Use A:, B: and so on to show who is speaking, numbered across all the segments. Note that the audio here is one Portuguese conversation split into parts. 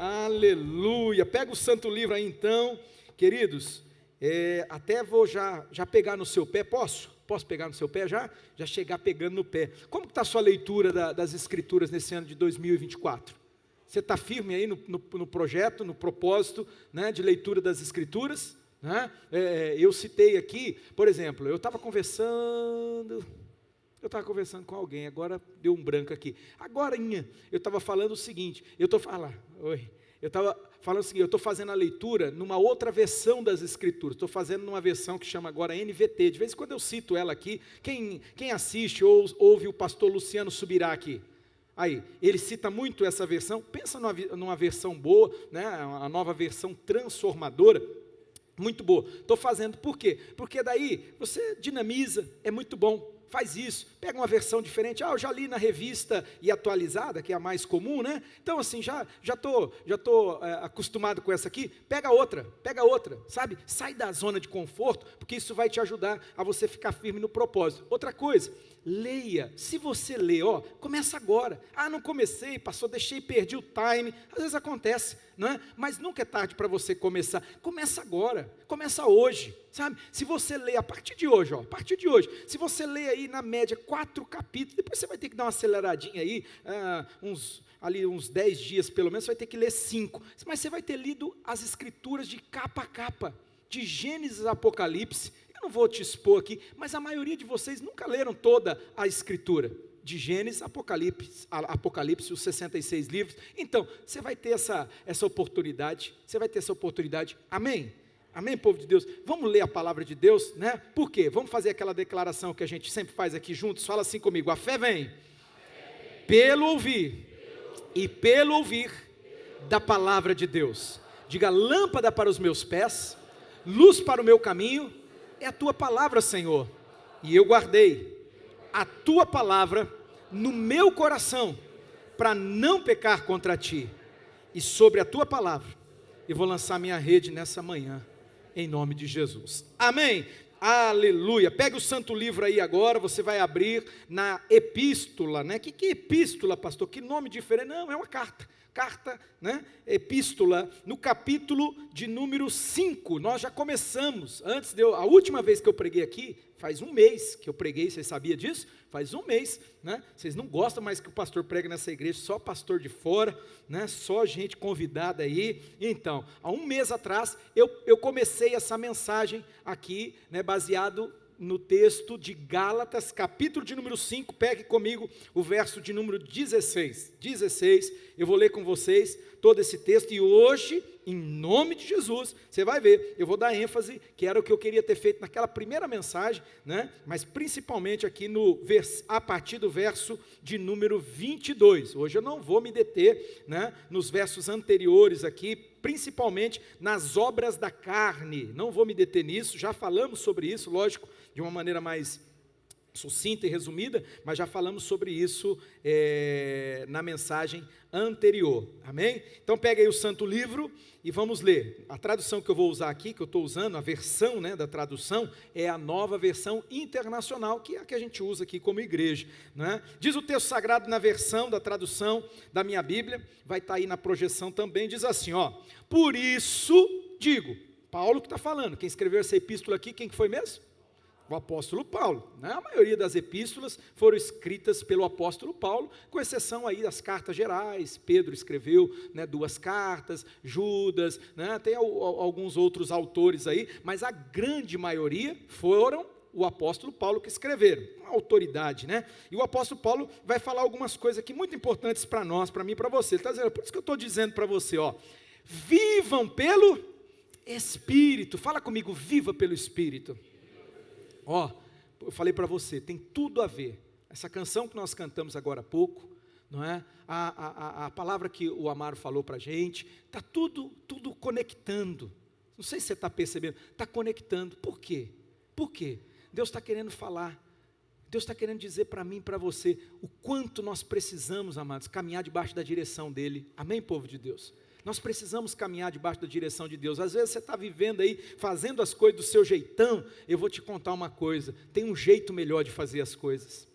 A: Aleluia. Pega o santo livro aí então, queridos. Até vou já pegar no seu pé, posso? Posso pegar no seu pé já? Já chegar pegando no pé. Como está a sua leitura das Escrituras nesse ano de 2024? Você está firme aí no projeto, no propósito, né, de leitura das Escrituras? Né? Eu citei aqui, por exemplo, eu estava conversando com alguém, agora deu um branco aqui. Agorinha, eu estava falando o seguinte, eu estou fazendo a leitura numa outra versão das Escrituras, estou fazendo numa versão que chama agora NVT, de vez em quando eu cito ela aqui, quem assiste ou ouve o pastor Luciano Subirá aqui, aí, ele cita muito essa versão, pensa numa versão boa, né, a nova versão transformadora, muito boa, estou fazendo, por quê? Porque daí você dinamiza, é muito bom, faz isso, pega uma versão diferente, eu já li na revista e atualizada, que é a mais comum, né? Então assim, já estou acostumado com essa aqui, pega outra, sabe? Sai da zona de conforto, porque isso vai te ajudar a você ficar firme no propósito. Outra coisa, leia, se você lê, começa agora, não comecei, passou, perdi o time, às vezes acontece, não é? Mas nunca é tarde para você começar, começa agora, começa hoje, sabe? Se você lê a partir de hoje, se você lê aí na média 4 capítulos, depois você vai ter que dar uma aceleradinha aí, uns 10 dias pelo menos, você vai ter que ler 5, mas você vai ter lido as Escrituras de capa a capa, de Gênesis a Apocalipse. Eu não vou te expor aqui, mas a maioria de vocês nunca leram toda a Escritura, de Gênesis a Apocalipse, os 66 livros, então, você vai ter essa oportunidade, amém? Amém, povo de Deus? Vamos ler a palavra de Deus, né? Por quê? Vamos fazer aquela declaração que a gente sempre faz aqui juntos, fala assim comigo, a fé vem pelo ouvir e pelo ouvir da palavra de Deus. Diga, lâmpada para os meus pés, luz para o meu caminho, é a tua palavra, Senhor, e eu guardei a tua palavra no meu coração, para não pecar contra ti, e sobre a tua palavra, eu vou lançar minha rede nessa manhã, em nome de Jesus, amém, aleluia. Pegue o santo livro aí agora, você vai abrir na epístola, né? Que é epístola, pastor? Que nome diferente? Não, é uma carta, né? Epístola, no capítulo de número 5, nós já começamos, a última vez que eu preguei aqui, faz um mês que eu preguei, vocês sabiam disso? Faz um mês, né? Vocês não gostam mais que o pastor pregue nessa igreja, só pastor de fora, né? Só gente convidada aí. Então, há um mês atrás, eu comecei essa mensagem aqui, né? Baseado no texto de Gálatas, capítulo de número 5, pegue comigo o verso de número 16, eu vou ler com vocês todo esse texto, e hoje, em nome de Jesus, você vai ver, eu vou dar ênfase, que era o que eu queria ter feito naquela primeira mensagem, né? Mas principalmente aqui a partir do verso de número 22, hoje eu não vou me deter, né, nos versos anteriores aqui, principalmente nas obras da carne, não vou me deter nisso, já falamos sobre isso, lógico, de uma maneira mais sucinta e resumida, mas já falamos sobre isso na mensagem anterior, amém? Então pega aí o santo livro e vamos ler. A tradução que eu vou usar aqui, que eu estou usando, a versão, né, da tradução, é a Nova Versão Internacional, que é a que a gente usa aqui como igreja, né? Diz o texto sagrado na versão da tradução da minha Bíblia, vai estar aí na projeção também, diz assim, por isso digo, Paulo que está falando, quem escreveu essa epístola aqui, quem que foi mesmo? O apóstolo Paulo, né? A maioria das epístolas foram escritas pelo apóstolo Paulo, com exceção aí das cartas gerais, Pedro escreveu, né, 2 cartas, Judas, né, tem alguns outros autores aí, mas a grande maioria foram o apóstolo Paulo que escreveram, uma autoridade, né? E o apóstolo Paulo vai falar algumas coisas aqui muito importantes para nós, para mim e para você, ele está dizendo, por isso que eu estou dizendo para você, vivam pelo Espírito, fala comigo, viva pelo Espírito. Eu falei para você, tem tudo a ver, essa canção que nós cantamos agora há pouco, não é? A palavra que o Amaro falou para a gente, está tudo conectando, não sei se você está percebendo, está conectando, por quê? Deus está querendo falar, Deus está querendo dizer para mim e para você, o quanto nós precisamos, amados, caminhar debaixo da direção dEle, amém, povo de Deus? Nós precisamos caminhar debaixo da direção de Deus. Às vezes você está vivendo aí, fazendo as coisas do seu jeitão. Eu vou te contar uma coisa, tem um jeito melhor de fazer as coisas,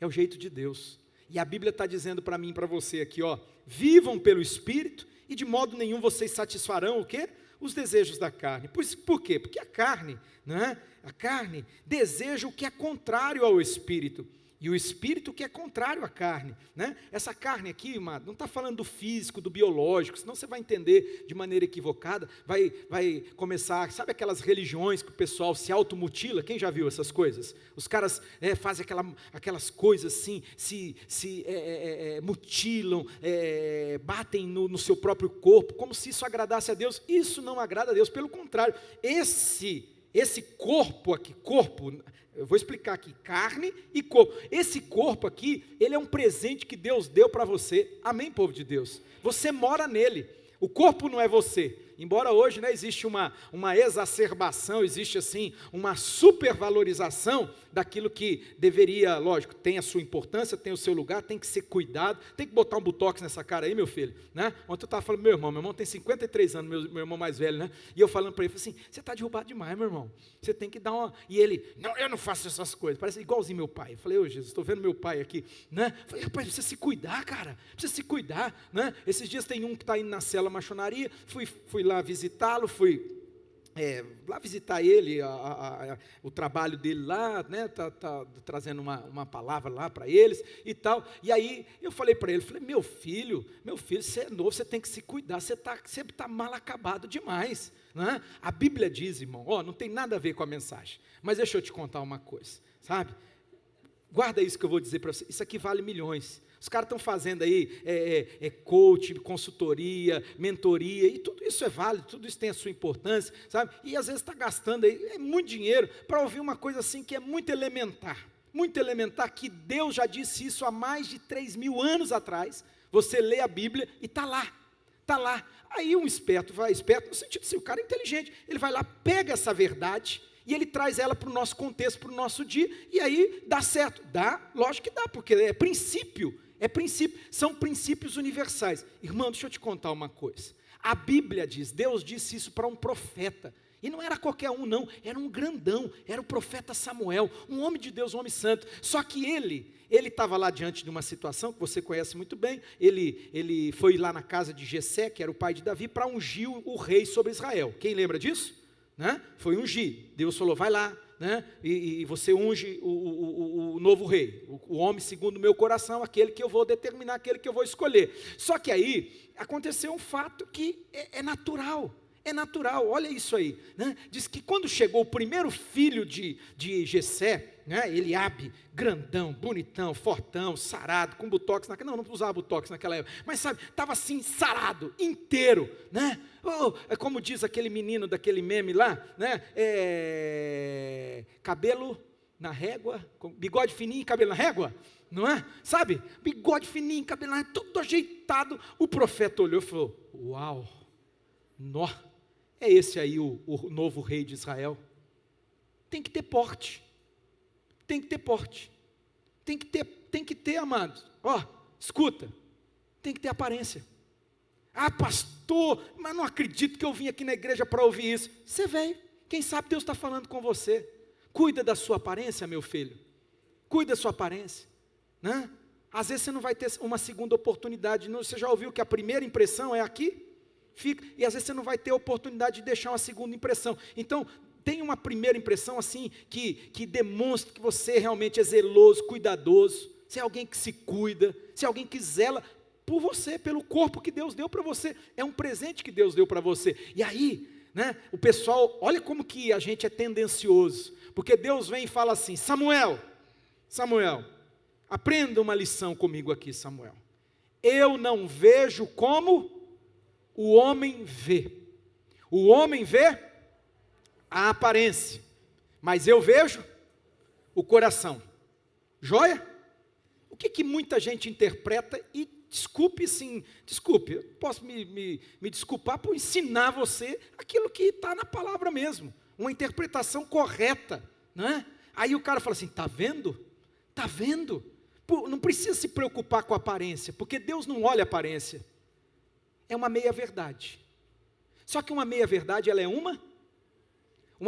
A: é o jeito de Deus. E a Bíblia está dizendo para mim e para você aqui, vivam pelo Espírito E de modo nenhum vocês satisfarão o quê? Os desejos da carne. Por quê? Porque a carne, né? A carne deseja o que é contrário ao Espírito. E o Espírito que é contrário à carne, né? Essa carne aqui, amado, não está falando do físico, do biológico, senão você vai entender de maneira equivocada, vai começar, sabe aquelas religiões que o pessoal se automutila? Quem já viu essas coisas? Os caras fazem aquelas coisas assim, mutilam, batem no seu próprio corpo, como se isso agradasse a Deus. Isso não agrada a Deus, pelo contrário, esse corpo aqui, eu vou explicar aqui, carne e corpo. Esse corpo aqui, ele é um presente que Deus deu para você. Amém, povo de Deus? Você mora nele. O corpo não é você. Embora hoje, né, existe uma exacerbação, existe assim, uma supervalorização daquilo que deveria, lógico, tem a sua importância, tem o seu lugar, tem que ser cuidado, tem que botar um botox nessa cara aí, meu filho, né? Ontem eu estava falando, meu irmão tem 53 anos, meu irmão mais velho, né? E eu falando para ele, assim, você está derrubado demais, meu irmão, você tem que dar uma... E ele, não, eu não faço essas coisas, parece igualzinho meu pai. Eu falei, ô Jesus, estou vendo meu pai aqui, né? Eu falei, rapaz, precisa se cuidar, cara, precisa se cuidar, né? Esses dias tem um que está indo na cela maçonaria, fui lá visitá-lo, fui lá visitar ele, o trabalho dele lá, né, tá trazendo uma palavra lá para eles e tal, e aí eu falei para ele, meu filho, você é novo, você tem que se cuidar, você tá mal acabado demais, né? A Bíblia diz, irmão, não tem nada a ver com a mensagem, mas deixa eu te contar uma coisa, sabe, guarda isso que eu vou dizer para você, isso aqui vale milhões. Os caras estão fazendo aí coaching, consultoria, mentoria, e tudo isso é válido, tudo isso tem a sua importância, sabe? E às vezes está gastando aí muito dinheiro para ouvir uma coisa assim que é muito elementar, que Deus já disse isso há mais de 3.000 anos atrás. Você lê a Bíblia e está lá. Aí um esperto no sentido assim, o cara é inteligente, ele vai lá, pega essa verdade, e ele traz ela para o nosso contexto, para o nosso dia, e aí dá certo. Dá, lógico que dá, porque é princípio, são princípios universais. Irmão, deixa eu te contar uma coisa. A Bíblia diz, Deus disse isso para um profeta, e não era qualquer um não, era um grandão, era o profeta Samuel, um homem de Deus, um homem santo. Só que ele estava lá diante de uma situação que você conhece muito bem, ele foi lá na casa de Jessé, que era o pai de Davi, para ungir o rei sobre Israel. Quem lembra disso? Né? Foi ungir, Deus falou, vai lá, né? e você unge o novo rei, o homem segundo o meu coração, aquele que eu vou determinar, aquele que eu vou escolher. Só que aí, aconteceu um fato que é natural, olha isso aí, né? Diz que quando chegou o primeiro filho de Jessé, né? Eliabe, grandão, bonitão, fortão, sarado, com botox, não usava botox naquela época, mas sabe, estava assim, sarado, inteiro, né? É como diz aquele menino daquele meme lá, né? Cabelo na régua, bigode fininho e cabelo na régua, não é? Sabe, bigode fininho, cabelo na régua, tudo ajeitado. O profeta olhou e falou, uau, é esse aí o novo rei de Israel. Tem que ter porte, tem que ter, amados, escuta, tem que ter aparência. Ah, pastor, mas não acredito que eu vim aqui na igreja para ouvir isso. Você veio, quem sabe Deus está falando com você. Cuida da sua aparência, meu filho, cuida da sua aparência, né? Às vezes você não vai ter uma segunda oportunidade, você já ouviu que a primeira impressão é aqui? E às vezes você não vai ter oportunidade de deixar uma segunda impressão. Então, tem uma primeira impressão assim, que demonstra que você realmente é zeloso, cuidadoso, você é alguém que se cuida, você é alguém que zela por você, pelo corpo que Deus deu para você, é um presente que Deus deu para você. E aí, né, o pessoal, olha como que a gente é tendencioso, porque Deus vem e fala assim, Samuel, aprenda uma lição comigo aqui, Samuel. Eu não vejo como o homem vê. O homem vê a aparência, mas eu vejo o coração. Joia? O que muita gente interpreta, e desculpe, eu posso me desculpar por ensinar você aquilo que está na palavra mesmo, uma interpretação correta, né? Aí o cara fala assim, está vendo? Não precisa se preocupar com a aparência, porque Deus não olha a aparência, é uma meia-verdade. Só que uma meia-verdade, ela é uma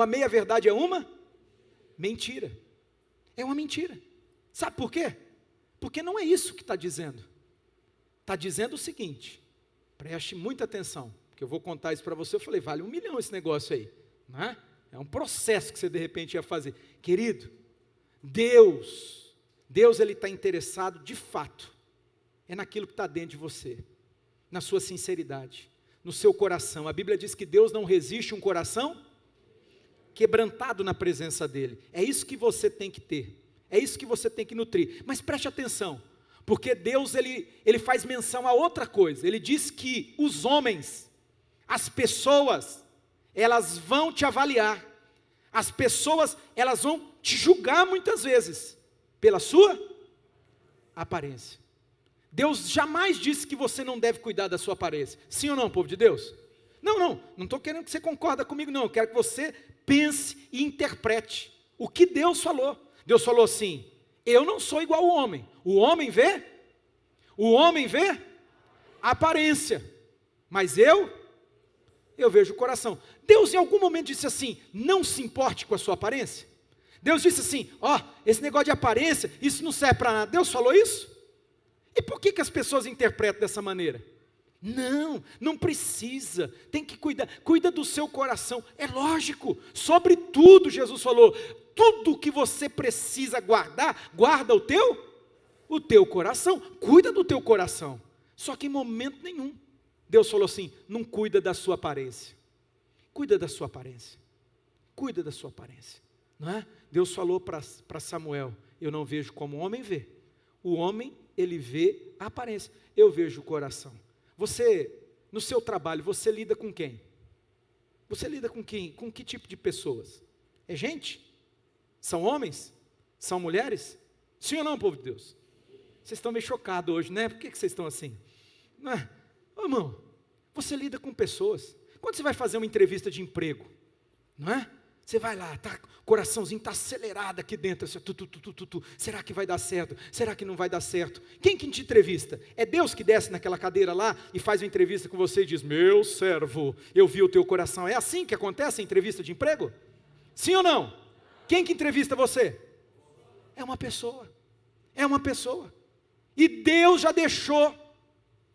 A: meia-verdade é uma mentira. É uma mentira. Sabe por quê? Porque não é isso que está dizendo. Está dizendo o seguinte, Preste muita atenção, porque eu vou contar isso para você. Eu falei, vale 1 milhão esse negócio aí, não é? É um processo que você de repente ia fazer. Querido, Deus ele está interessado de fato, é naquilo que está dentro de você, na sua sinceridade, no seu coração. A Bíblia diz que Deus não resiste um coração quebrantado na presença dEle. É isso que você tem que ter, é isso que você tem que nutrir. Mas preste atenção, porque Deus ele faz menção a outra coisa. Ele diz que os homens, as pessoas, elas vão te avaliar, as pessoas, elas vão te julgar muitas vezes, pela sua aparência. Deus jamais disse que você não deve cuidar da sua aparência. Sim ou não, povo de Deus? Não estou querendo que você concorde comigo, não. Eu quero que você pense e interprete o que Deus falou. Deus falou assim, eu não sou igual ao homem. O homem vê a aparência, mas eu vejo o coração. Deus em algum momento disse assim, não se importe com a sua aparência? Deus disse assim, esse negócio de aparência, isso não serve para nada. Deus falou isso? E por que as pessoas interpretam dessa maneira? Não precisa, tem que cuidar, cuida do seu coração, é lógico, sobre tudo Jesus falou, tudo que você precisa guardar, guarda o teu coração, cuida do teu coração. Só que em momento nenhum, Deus falou assim, não cuida da sua aparência, cuida da sua aparência, cuida da sua aparência, não é? Deus falou para Samuel, eu não vejo como o homem vê, o homem ele vê a aparência, eu vejo o coração. Você, no seu trabalho, você lida com quem? Você lida com quem? Com que tipo de pessoas? É gente? São homens? São mulheres? Sim ou não, povo de Deus? Vocês estão meio chocados hoje, né? Por que vocês estão assim? Não é? Ô, irmão, você lida com pessoas. Quando você vai fazer uma entrevista de emprego, não é? Você vai lá, o coraçãozinho está acelerado aqui dentro, assim, será que vai dar certo? Será que não vai dar certo? Quem que te entrevista? É Deus que desce naquela cadeira lá e faz uma entrevista com você e diz, meu servo, eu vi o teu coração. É assim que acontece a entrevista de emprego? Sim ou não? Quem que entrevista você? É uma pessoa, e Deus já deixou,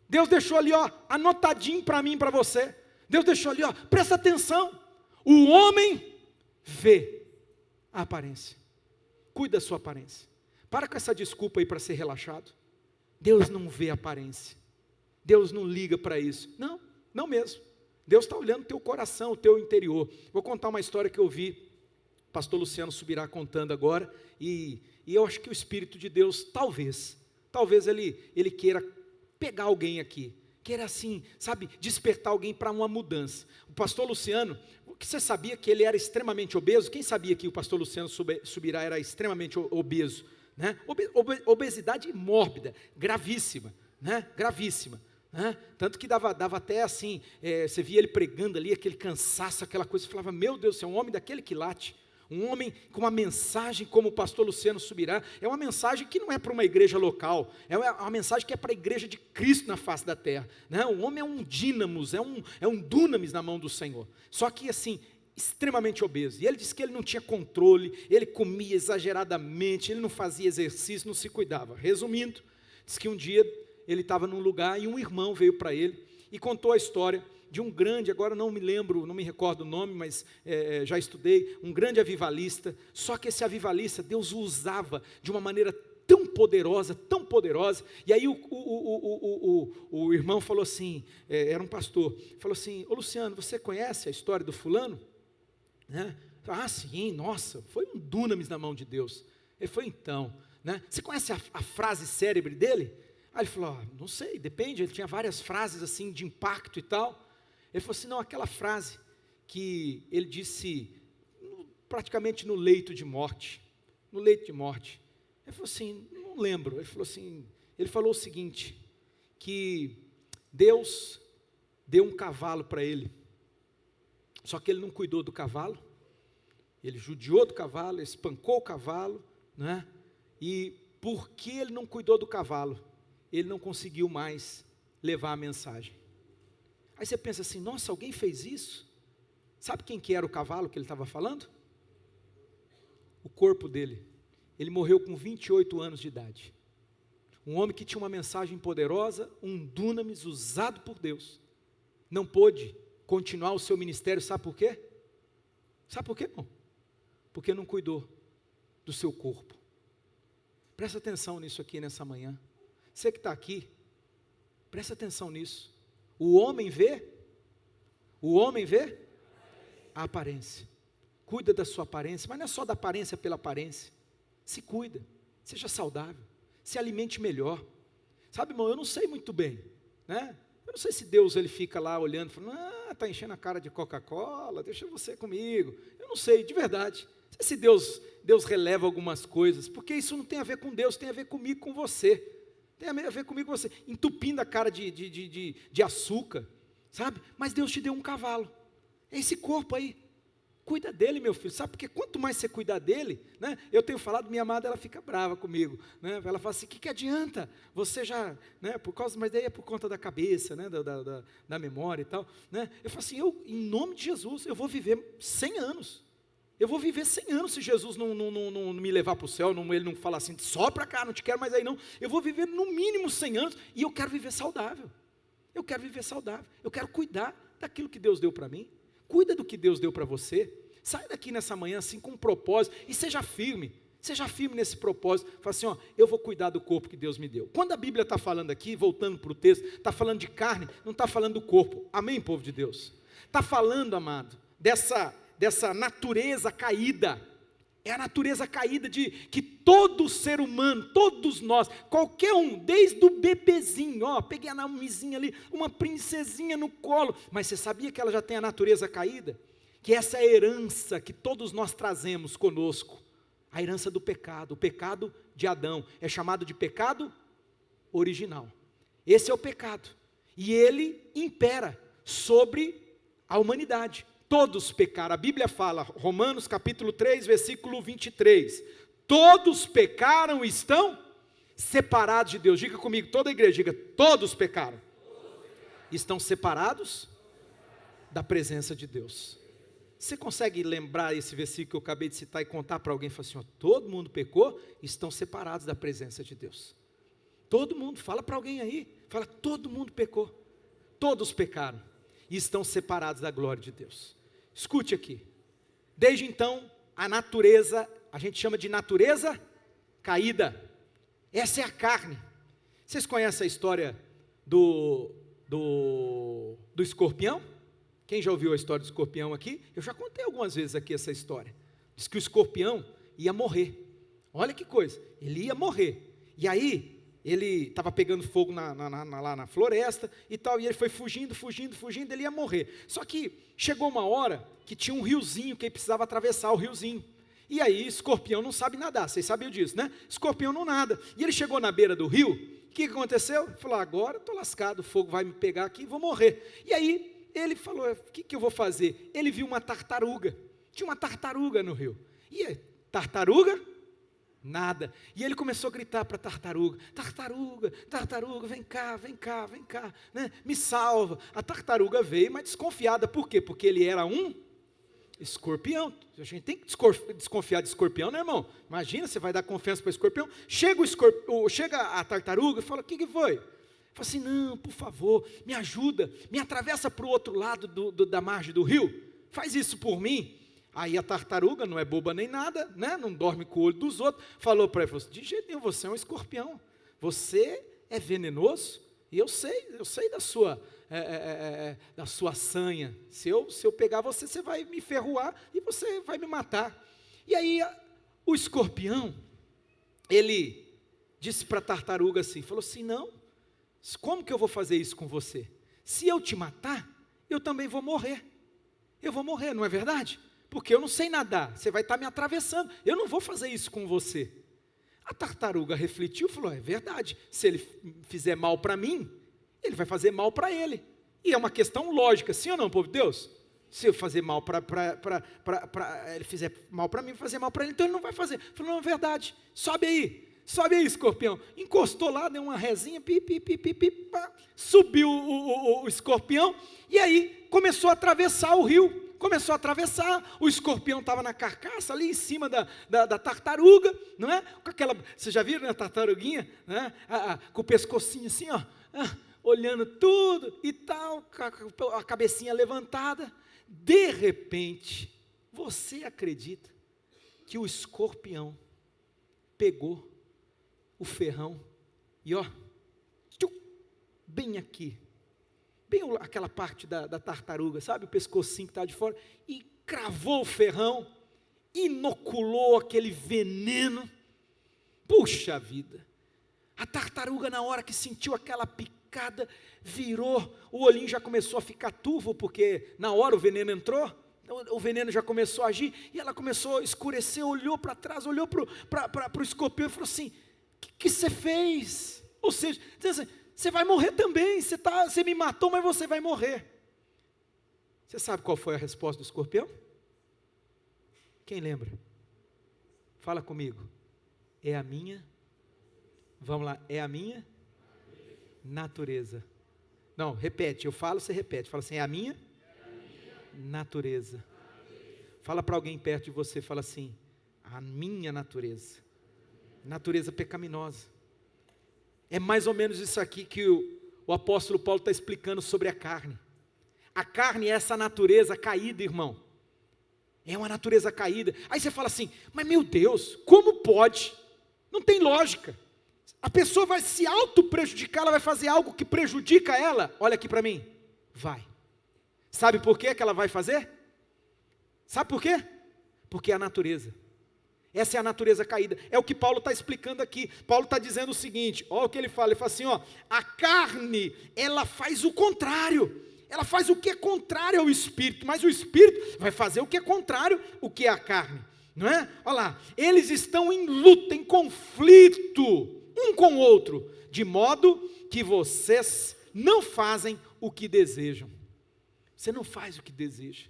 A: Deus deixou ali, anotadinho para mim e para você, Deus deixou ali, presta atenção, o homem vê a aparência, cuida da sua aparência, para com essa desculpa aí para ser relaxado. Deus não vê a aparência, Deus não liga para isso, não mesmo, Deus está olhando o teu coração, o teu interior. Vou contar uma história que eu vi, o pastor Luciano Subirá contando agora, e eu acho que o Espírito de Deus, talvez ele queira pegar alguém aqui, queira assim, sabe, despertar alguém para uma mudança. O pastor Luciano, você sabia que ele era extremamente obeso? Quem sabia que o pastor Luciano Subirá era extremamente obeso? Né? Obesidade mórbida, gravíssima, né? Gravíssima. Né? Tanto que dava até assim, você via ele pregando ali, aquele cansaço, aquela coisa, você falava, meu Deus, você é um homem daquele que late. Um homem com uma mensagem como o pastor Luciano Subirá, é uma mensagem que não é para uma igreja local, é uma mensagem que é para a igreja de Cristo na face da terra, né? O homem é um dínamos, é um dunamis na mão do Senhor, só que assim, extremamente obeso, e ele disse que ele não tinha controle, ele comia exageradamente, ele não fazia exercício, não se cuidava. Resumindo, disse que um dia ele estava num lugar e um irmão veio para ele e contou a história de um grande, agora não me recordo o nome, mas já estudei, um grande avivalista, só que esse avivalista, Deus o usava de uma maneira tão poderosa, e aí o irmão falou assim, era um pastor, falou assim, ô Luciano, você conhece a história do fulano? Né? Ah, sim, nossa, foi um dunamis na mão de Deus. Ele falou, então, né? Você conhece a frase célebre dele? Aí ele falou, não sei, depende, ele tinha várias frases assim de impacto e tal. Ele falou assim, não, aquela frase que ele disse praticamente no leito de morte, ele falou assim, não lembro, ele falou o seguinte, que Deus deu um cavalo para ele, só que ele não cuidou do cavalo, ele judiou do cavalo, espancou o cavalo, né? E porque ele não cuidou do cavalo, ele não conseguiu mais levar a mensagem. Aí você pensa assim, nossa, alguém fez isso? Sabe quem que era o cavalo que ele estava falando? O corpo dele. Ele morreu com 28 anos de idade. Um homem que tinha uma mensagem poderosa, um dunamis usado por Deus, não pôde continuar o seu ministério, sabe por quê? Sabe por quê, irmão? Porque não cuidou do seu corpo. Presta atenção nisso aqui nessa manhã. Você que está aqui, presta atenção nisso. O homem vê a aparência. Cuida da sua aparência, mas não é só da aparência pela aparência. Se cuida, seja saudável, se alimente melhor. Sabe, irmão, eu não sei muito bem, né? Eu não sei se Deus ele fica lá olhando, falando, está enchendo a cara de Coca-Cola, deixa você comigo. Eu não sei, de verdade. Não sei se Deus releva algumas coisas, porque isso não tem a ver com Deus, tem a ver comigo, com você. Tem a ver comigo, com você, entupindo a cara de açúcar, sabe? Mas Deus te deu um cavalo, é esse corpo aí. Cuida dele, meu filho, sabe? Porque quanto mais você cuidar dele, né? Eu tenho falado, minha amada, ela fica brava comigo, né? Ela fala assim, o que adianta? Você já, né? Mas daí é por conta da cabeça, né? Da memória e tal, né? Eu falo assim, em nome de Jesus, eu vou viver 100 anos. Eu vou viver 100 anos se Jesus não me levar para o céu, ele não falar assim, só para cá, não te quero mais aí não. Eu vou viver no mínimo 100 anos e eu quero viver saudável. Eu quero viver saudável, eu quero cuidar daquilo que Deus deu para mim. Cuida do que Deus deu para você. Sai daqui nessa manhã assim com um propósito e seja firme nesse propósito. Fala assim, eu vou cuidar do corpo que Deus me deu. Quando a Bíblia está falando aqui, voltando para o texto, está falando de carne, não está falando do corpo. Amém, povo de Deus? Está falando, amado, dessa natureza caída. É a natureza caída de que todo ser humano, todos nós, qualquer um, desde o bebezinho, peguei a Naomizinha ali, uma princesinha no colo, mas você sabia que ela já tem a natureza caída? Que essa é a herança que todos nós trazemos conosco, a herança do pecado, o pecado de Adão, é chamado de pecado original. Esse é o pecado, e ele impera sobre a humanidade. Todos pecaram, a Bíblia fala, Romanos capítulo 3, versículo 23, todos pecaram e estão separados de Deus. Diga comigo, toda a igreja, diga, todos pecaram, estão separados da presença de Deus. Você consegue lembrar esse versículo que eu acabei de citar e contar para alguém, falar assim, todo mundo pecou, estão separados da presença de Deus. Todo mundo, fala para alguém aí, fala, todo mundo pecou, todos pecaram e estão separados da glória de Deus. Escute aqui, desde então, a natureza, a gente chama de natureza caída, essa é a carne. Vocês conhecem a história do escorpião? Quem já ouviu a história do escorpião aqui? Eu já contei algumas vezes aqui essa história. Diz que o escorpião ia morrer, olha que coisa, ele ia morrer, e aí, ele estava pegando fogo lá na floresta e tal, e ele foi fugindo, ele ia morrer. Só que chegou uma hora que tinha um riozinho, que ele precisava atravessar o riozinho. E aí, escorpião não sabe nadar, vocês sabiam disso, né? Escorpião não nada. E ele chegou na beira do rio, o que aconteceu? Ele falou, agora estou lascado, o fogo vai me pegar aqui e vou morrer. E aí, ele falou, o que eu vou fazer? Ele viu uma tartaruga, tinha uma tartaruga no rio. E aí, tartaruga? Nada. E ele começou a gritar para a tartaruga, tartaruga, vem cá, né? Me salva. A tartaruga veio, mas desconfiada, por quê? Porque ele era um escorpião. A gente tem que desconfiar de escorpião, né, irmão? Imagina, você vai dar confiança para o escorpião, chega a tartaruga e fala, o que foi? Fala assim, não, por favor, me ajuda, me atravessa para o outro lado da margem do rio, faz isso por mim. Aí a tartaruga, não é boba nem nada, né? Não dorme com o olho dos outros, falou para ele, de jeito nenhum, você é um escorpião, você é venenoso, e eu sei da sua sanha, se eu pegar você, você vai me ferroar, e você vai me matar. E aí o escorpião, ele disse para a tartaruga assim, falou assim, não, como que eu vou fazer isso com você? Se eu te matar, eu também vou morrer, não é verdade? Porque eu não sei nadar, você vai estar me atravessando, eu não vou fazer isso com você. A tartaruga refletiu e falou, é verdade, se ele fizer mal para mim, ele vai fazer mal para ele. E é uma questão lógica, sim ou não, povo de Deus? Se eu fazer mal ele fizer mal para mim, fazer mal para ele, então ele não vai fazer. Falou, não, é verdade, sobe aí, escorpião. Encostou lá, deu uma rezinha, subiu o escorpião, e aí começou a atravessar o rio. começou a atravessar, o escorpião estava na carcaça, ali em cima da tartaruga, não é? Com aquela, vocês já viram a tartaruguinha? Né? Com o pescocinho assim, ó, olhando tudo e tal, com a cabecinha levantada. De repente, você acredita que o escorpião pegou o ferrão e ó, bem aqui, bem aquela parte da tartaruga, sabe, o pescocinho que está de fora, e cravou o ferrão, inoculou aquele veneno. Puxa vida, a tartaruga na hora que sentiu aquela picada, virou, o olhinho já começou a ficar turvo, porque na hora o veneno entrou, o veneno já começou a agir, e ela começou a escurecer, olhou para trás, olhou para o escorpião e falou assim, o que você fez? Ou seja, assim, você vai morrer também, você me matou, mas você vai morrer. Você sabe qual foi a resposta do escorpião? Quem lembra? Fala comigo. É a minha, vamos lá, é a minha natureza. Não, repete, eu falo, você repete. Fala assim, é a minha natureza. Fala para alguém perto de você, fala assim, a minha natureza. Natureza pecaminosa. É mais ou menos isso aqui que o apóstolo Paulo está explicando sobre a carne. A carne é essa natureza caída, irmão. É uma natureza caída. Aí você fala assim, mas meu Deus, como pode? Não tem lógica. A pessoa vai se auto-prejudicar, ela vai fazer algo que prejudica ela. Olha aqui para mim. Vai. Sabe por que ela vai fazer? Sabe por quê? Porque é a natureza. Essa é a natureza caída, é o que Paulo está explicando aqui. Paulo está dizendo o seguinte, olha o que ele fala assim, ó, a carne, ela faz o contrário, ela faz o que é contrário ao Espírito, mas o Espírito vai fazer o que é contrário, o que é a carne, não é? Olha lá, eles estão em luta, em conflito, um com o outro, de modo que vocês não fazem o que desejam. Você não faz o que deseja,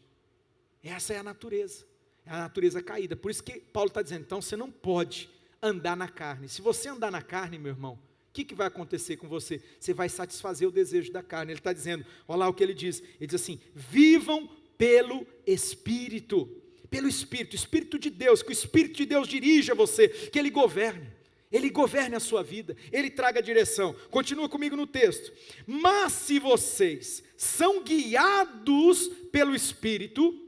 A: essa é a natureza. É a natureza caída, por isso que Paulo está dizendo, então você não pode andar na carne. Se você andar na carne, meu irmão, o que vai acontecer com você? Você vai satisfazer o desejo da carne. Ele está dizendo, olha lá o que ele diz assim, vivam pelo Espírito, Espírito de Deus, que o Espírito de Deus dirija você, que Ele governe a sua vida, Ele traga a direção. Continua comigo no texto, mas se vocês são guiados pelo Espírito,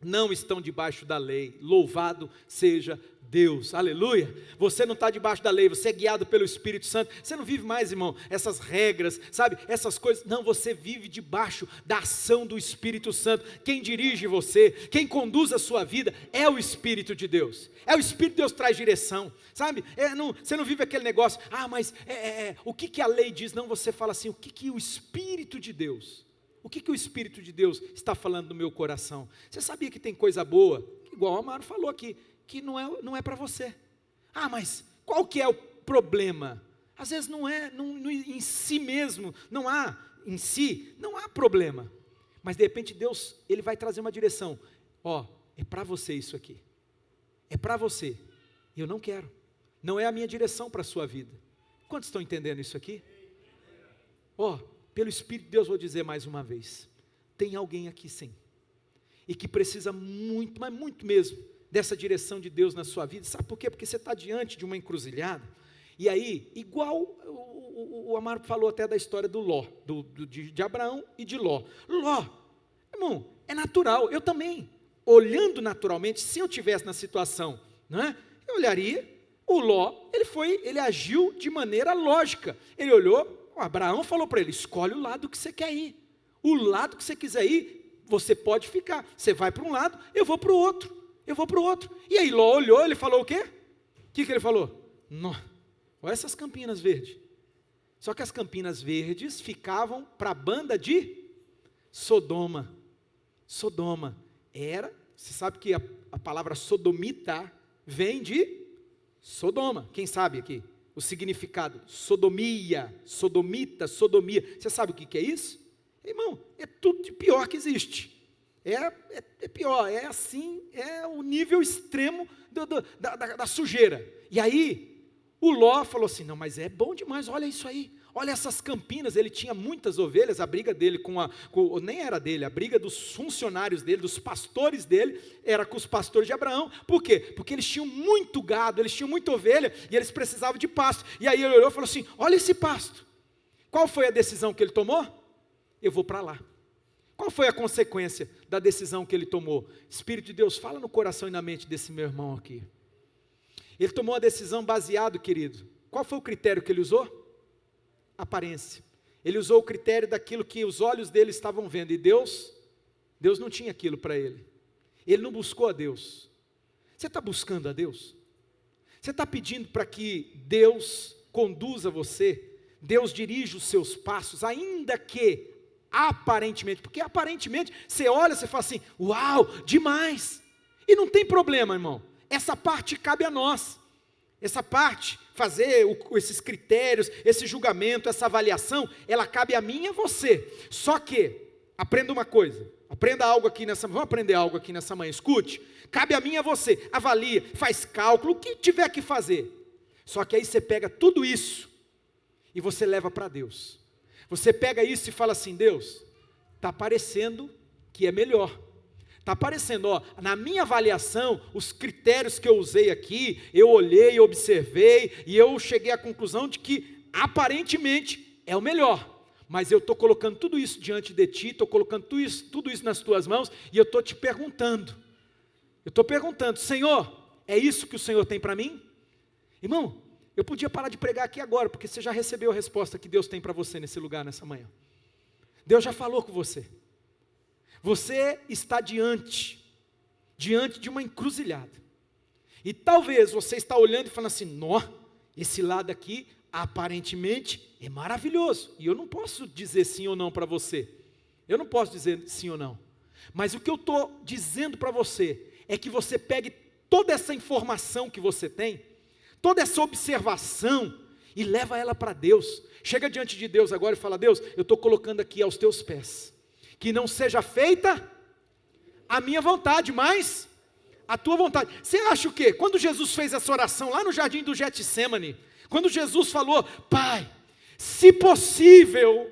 A: não estão debaixo da lei, louvado seja Deus, aleluia. Você não está debaixo da lei, você é guiado pelo Espírito Santo, você não vive mais, irmão, essas regras, sabe, essas coisas, não, você vive debaixo da ação do Espírito Santo. Quem dirige você, quem conduz a sua vida, é o Espírito de Deus, é o Espírito de Deus que traz direção, sabe, você não vive aquele negócio, mas o que a lei diz, não, você fala assim, o que o Espírito de Deus, o que o Espírito de Deus está falando no meu coração? Você sabia que tem coisa boa, igual o Amaro falou aqui, que não é para você. Mas qual que é o problema? Às vezes não é em si mesmo, não há problema. Mas de repente Deus, Ele vai trazer uma direção. É para você isso aqui. É para você. Eu não quero. Não é a minha direção para a sua vida. Quantos estão entendendo isso aqui? Pelo Espírito de Deus, vou dizer mais uma vez, tem alguém aqui sim, e que precisa muito, mas muito mesmo, dessa direção de Deus na sua vida. Sabe por quê? Porque você está diante de uma encruzilhada, e aí, igual o Amaro falou até da história do Ló, de Abraão e de Ló. Ló, irmão, é natural, eu também, olhando naturalmente, se eu estivesse na situação, não é? Eu olharia, o Ló, ele agiu de maneira lógica, ele olhou, Abraão falou para ele, escolhe o lado que você quer ir, o lado que você quiser ir, você pode ficar, você vai para um lado, eu vou para o outro, e aí Ló olhou, ele falou o quê? O que ele falou? Olha essas Campinas Verdes, só que as Campinas Verdes ficavam para a banda de Sodoma, você sabe que a palavra sodomita vem de Sodoma, quem sabe aqui? O significado, sodomia, sodomita, sodomia, você sabe o que é isso? Irmão, é tudo de pior que existe, é pior, é assim, é o nível extremo da sujeira. E aí, o Ló falou assim, não, mas é bom demais, olha isso aí, olha essas campinas, ele tinha muitas ovelhas, a briga dele nem era dele, a briga dos funcionários dele, dos pastores dele, era com os pastores de Abraão. Por quê? Porque eles tinham muito gado, eles tinham muita ovelha, e eles precisavam de pasto. E aí ele olhou e falou assim, olha esse pasto. Qual foi a decisão que ele tomou? Eu vou para lá. Qual foi a consequência da decisão que ele tomou? Espírito de Deus, fala no coração e na mente desse meu irmão aqui. Ele tomou a decisão baseado, querido. Qual foi o critério que ele usou? Aparência. Ele usou o critério daquilo que os olhos dele estavam vendo. E Deus não tinha aquilo para ele. Ele não buscou a Deus. Você está buscando a Deus? Você está pedindo para que Deus conduza você? Deus dirige os seus passos, ainda que aparentemente, porque aparentemente você olha, você fala assim, uau, demais, e não tem problema, irmão, essa parte cabe a nós, essa parte, fazer esses critérios, esse julgamento, essa avaliação, ela cabe a mim e a você, só que, aprenda uma coisa, vamos aprender algo aqui nessa manhã, escute, cabe a mim e a você, avalia, faz cálculo, o que tiver que fazer, só que aí você pega tudo isso, e você leva para Deus. Você pega isso e fala assim, Deus, está parecendo que é melhor. Está parecendo, na minha avaliação, os critérios que eu usei aqui, eu olhei, observei, e eu cheguei à conclusão de que, aparentemente, é o melhor. Mas eu estou colocando tudo isso diante de ti, estou colocando tudo isso nas tuas mãos, e eu estou te perguntando. Eu estou perguntando, Senhor, é isso que o Senhor tem para mim? Irmão, eu podia parar de pregar aqui agora, porque você já recebeu a resposta que Deus tem para você nesse lugar, nessa manhã. Deus já falou com você. Você está diante de uma encruzilhada. E talvez você está olhando e falando assim, nó, esse lado aqui, aparentemente, é maravilhoso. E eu não posso dizer sim ou não para você. Eu não posso dizer sim ou não. Mas o que eu estou dizendo para você, é que você pegue toda essa informação que você tem, toda essa observação, e leva ela para Deus. Chega diante de Deus agora e fala, Deus, eu estou colocando aqui aos teus pés, que não seja feita a minha vontade, mas a tua vontade. Você acha o quê? Quando Jesus fez essa oração lá no jardim do Getsêmani, quando Jesus falou, Pai, se possível,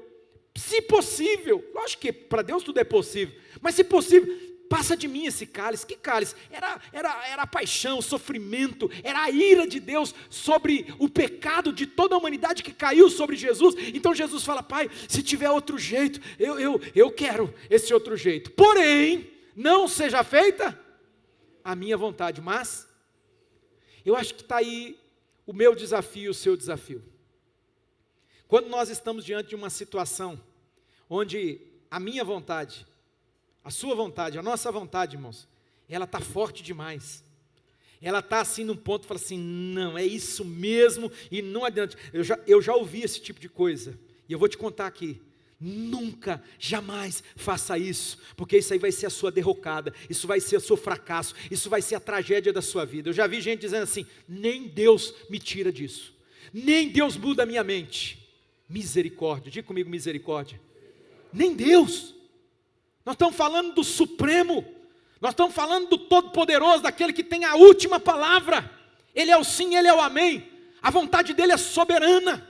A: lógico que para Deus tudo é possível, mas se possível, passa de mim esse cálice. Que cálice? Era a paixão, o sofrimento, era a ira de Deus sobre o pecado de toda a humanidade que caiu sobre Jesus. Então Jesus fala, Pai, se tiver outro jeito, eu quero esse outro jeito. Porém, não seja feita a minha vontade, mas eu acho que está aí o meu desafio e o seu desafio. Quando nós estamos diante de uma situação onde a minha vontade, a sua vontade, a nossa vontade, irmãos, ela está forte demais. Ela está assim num ponto, fala assim, não, é isso mesmo, e não adianta. Eu já ouvi esse tipo de coisa, e eu vou te contar aqui. Nunca, jamais faça isso, porque isso aí vai ser a sua derrocada, isso vai ser o seu fracasso, isso vai ser a tragédia da sua vida. Eu já vi gente dizendo assim, nem Deus me tira disso, nem Deus muda a minha mente. Misericórdia, diga comigo misericórdia. Nem Deus. Nós estamos falando do Supremo, nós estamos falando do Todo-Poderoso, daquele que tem a última palavra. Ele é o sim, Ele é o amém. A vontade dEle é soberana.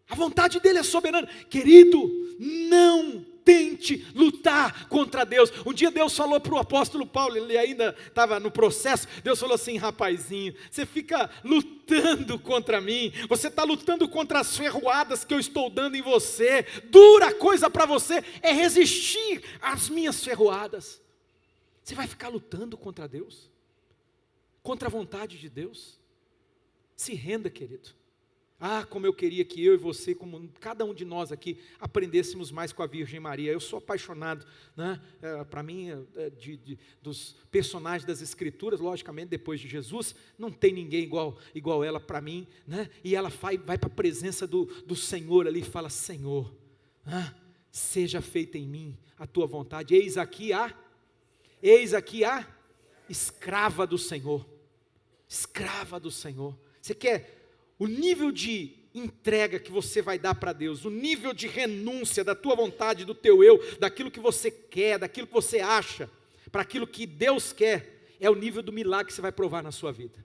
A: A vontade dEle é soberana. Querido, não tente lutar contra Deus. Um dia Deus falou para o apóstolo Paulo, ele ainda estava no processo, Deus falou assim, rapazinho, você fica lutando contra mim, você está lutando contra as ferroadas que eu estou dando em você, dura coisa para você é resistir às minhas ferroadas. Você vai ficar lutando contra Deus? Contra a vontade de Deus? Se renda, querido. Ah, como eu queria que eu e você, como cada um de nós aqui, aprendêssemos mais com a Virgem Maria. Eu sou apaixonado, né? Para mim, dos personagens das Escrituras, logicamente, depois de Jesus, não tem ninguém igual ela para mim, né? E ela vai para a presença do Senhor ali e fala, Senhor, seja feita em mim a tua vontade. Eis aqui a escrava do Senhor. Escrava do Senhor. Você quer o nível de entrega que você vai dar para Deus, o nível de renúncia da tua vontade, do teu eu, daquilo que você quer, daquilo que você acha, para aquilo que Deus quer, é o nível do milagre que você vai provar na sua vida.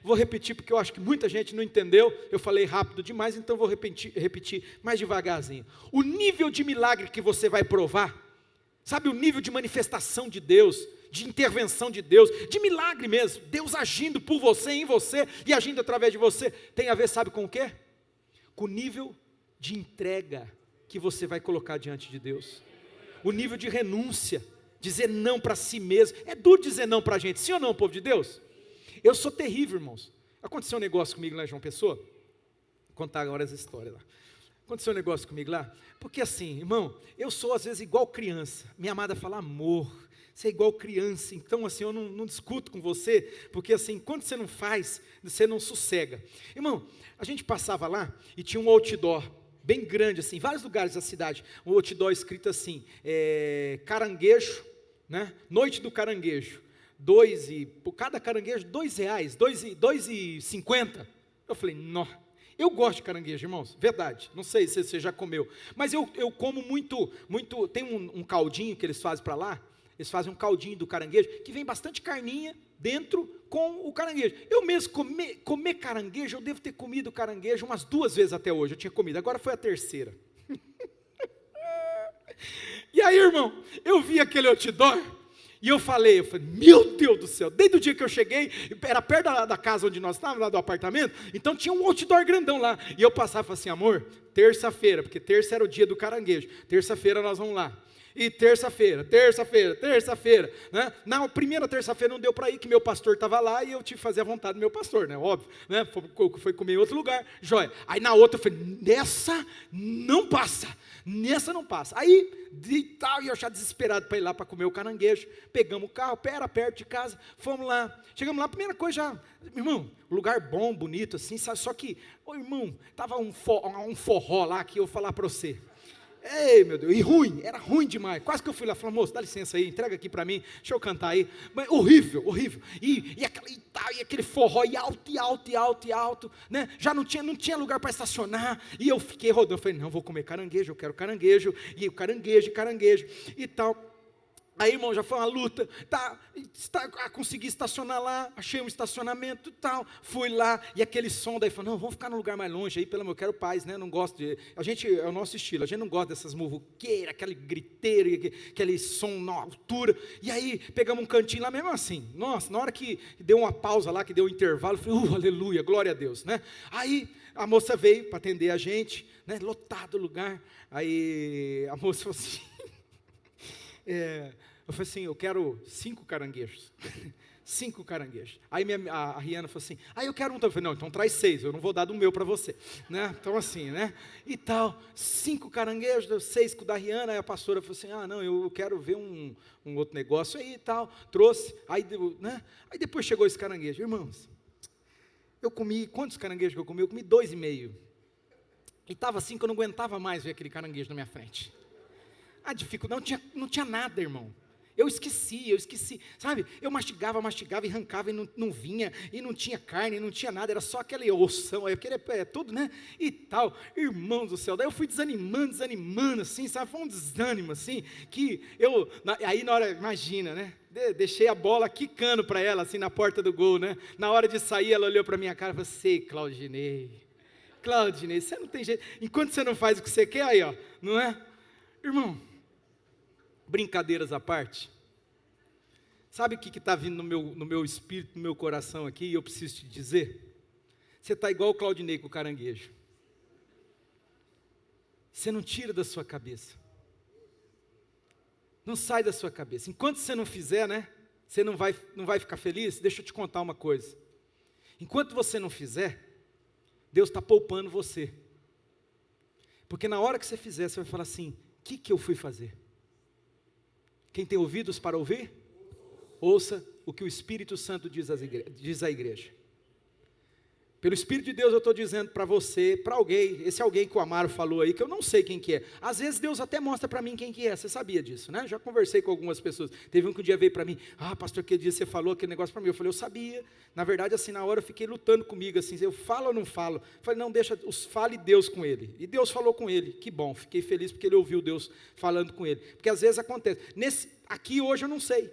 A: vou repetir porque eu acho que muita gente não entendeu, eu falei rápido demais, então vou repetir mais devagarzinho. O nível de milagre que você vai provar, sabe o nível de manifestação de Deus, de intervenção de Deus, de milagre mesmo, Deus agindo por você, em você, e agindo através de você, tem a ver, sabe com o quê? Com o nível de entrega que você vai colocar diante de Deus, o nível de renúncia, dizer não para si mesmo. É duro dizer não para a gente, sim ou não, povo de Deus? Eu sou terrível, irmãos. Aconteceu um negócio comigo lá em João Pessoa, vou contar agora essa história lá. Aconteceu um negócio comigo lá, porque assim, irmão, eu sou às vezes igual criança. Minha amada fala, amor, você é igual criança, então assim, eu não discuto com você, porque assim, quando você não faz, você não sossega. Irmão, a gente passava lá e tinha um outdoor bem grande, assim, em vários lugares da cidade, um outdoor escrito assim, caranguejo, né? Noite do caranguejo, por cada caranguejo, R$2, R$2,50. Eu falei, não, eu gosto de caranguejo, irmãos, verdade, não sei se você já comeu, mas eu como muito, tem um caldinho que eles fazem para lá, eles fazem um caldinho do caranguejo, que vem bastante carninha dentro com o caranguejo. Eu mesmo comer caranguejo, eu devo ter comido caranguejo umas 2 vezes até hoje, eu tinha comido, agora foi a terceira. E aí, irmão, eu vi aquele outdoor, e eu falei, meu Deus do céu, desde o dia que eu cheguei, era perto da casa onde nós estávamos, lá do apartamento, então tinha um outdoor grandão lá, e eu passava e falava assim, amor, terça-feira, porque terça era o dia do caranguejo, terça-feira nós vamos lá. E terça-feira, né? Na primeira terça-feira não deu para ir, que meu pastor estava lá, e eu tive que fazer a vontade do meu pastor, né? Óbvio, né? Foi comer em outro lugar, joia. Aí na outra eu falei, nessa não passa. Aí, e eu já desesperado para ir lá para comer o caranguejo, pegamos o carro, era perto de casa, fomos lá, chegamos lá, a primeira coisa irmão, lugar bom, bonito assim, sabe? Só que, irmão, estava um forró lá, que eu vou falar para você. Ei, meu Deus, e ruim, era ruim demais, quase que eu fui lá, falei, moço, dá licença aí, entrega aqui para mim, deixa eu cantar aí, mas horrível, e aquele forró, e alto, né, já não tinha lugar para estacionar, e eu fiquei rodando, falei, não, vou comer caranguejo, eu quero caranguejo, e caranguejo, e tal. Aí, irmão, já foi uma luta, consegui estacionar lá, achei um estacionamento e tal, fui lá, e aquele som, daí falou, não, vamos ficar num lugar mais longe aí, pelo amor, eu quero paz, né, não gosto é o nosso estilo, a gente não gosta dessas muvuqueiras, aquele griteiro, aquele som na altura, e aí, pegamos um cantinho lá, mesmo assim, nossa, na hora que deu uma pausa lá, que deu um intervalo, eu falei, aleluia, glória a Deus, né, aí, a moça veio para atender a gente, né, lotado o lugar, aí, a moça falou assim, eu falei assim, eu quero 5 caranguejos, 5 caranguejos, aí a Rihanna falou assim, eu quero um, eu falei, não, então traz 6, eu não vou dar do meu para você, né, então assim, né, e tal, 5 caranguejos, 6 com o da Rihanna, aí a pastora falou assim, não, eu quero ver um outro negócio aí e tal, trouxe, aí depois chegou esse caranguejo, irmãos, eu comi, quantos caranguejos que eu comi? Eu comi 2,5, e estava assim que eu não aguentava mais ver aquele caranguejo na minha frente, a dificuldade, não tinha nada, irmão. Eu esqueci, sabe? Eu mastigava e arrancava e não vinha, e não tinha carne, não tinha nada, era só aquele ossão, aí eu queria tudo, né? E tal, irmãos do céu, daí eu fui desanimando, assim, sabe? Foi um desânimo, assim, que aí na hora, imagina, né? Deixei a bola quicando para ela, assim, na porta do gol, né? Na hora de sair, ela olhou para minha cara e falou, sei, Claudinei, você não tem jeito, enquanto você não faz o que você quer, aí, ó, não é? Irmão, brincadeiras à parte, sabe o que está vindo no meu espírito, no meu coração aqui, e eu preciso te dizer? Você está igual o Claudinei com o caranguejo, você não tira da sua cabeça, não sai da sua cabeça, enquanto você não fizer, né, você não vai ficar feliz. Deixa eu te contar uma coisa, enquanto você não fizer, Deus está poupando você, porque na hora que você fizer, você vai falar assim, o que eu fui fazer? Quem tem ouvidos para ouvir, ouça o que o Espírito Santo diz à igreja. Pelo Espírito de Deus eu estou dizendo para você, para alguém, esse alguém que o Amaro falou aí, que eu não sei quem que é. Às vezes Deus até mostra para mim quem que é, você sabia disso, né? Já conversei com algumas pessoas, teve um que um dia veio para mim, pastor, aquele dia você falou aquele negócio para mim, eu falei, eu sabia. Na verdade, assim, na hora eu fiquei lutando comigo, assim, eu falo ou não falo? Eu falei, não, fale Deus com ele. E Deus falou com ele, que bom, fiquei feliz porque ele ouviu Deus falando com ele. Porque às vezes acontece, aqui hoje eu não sei,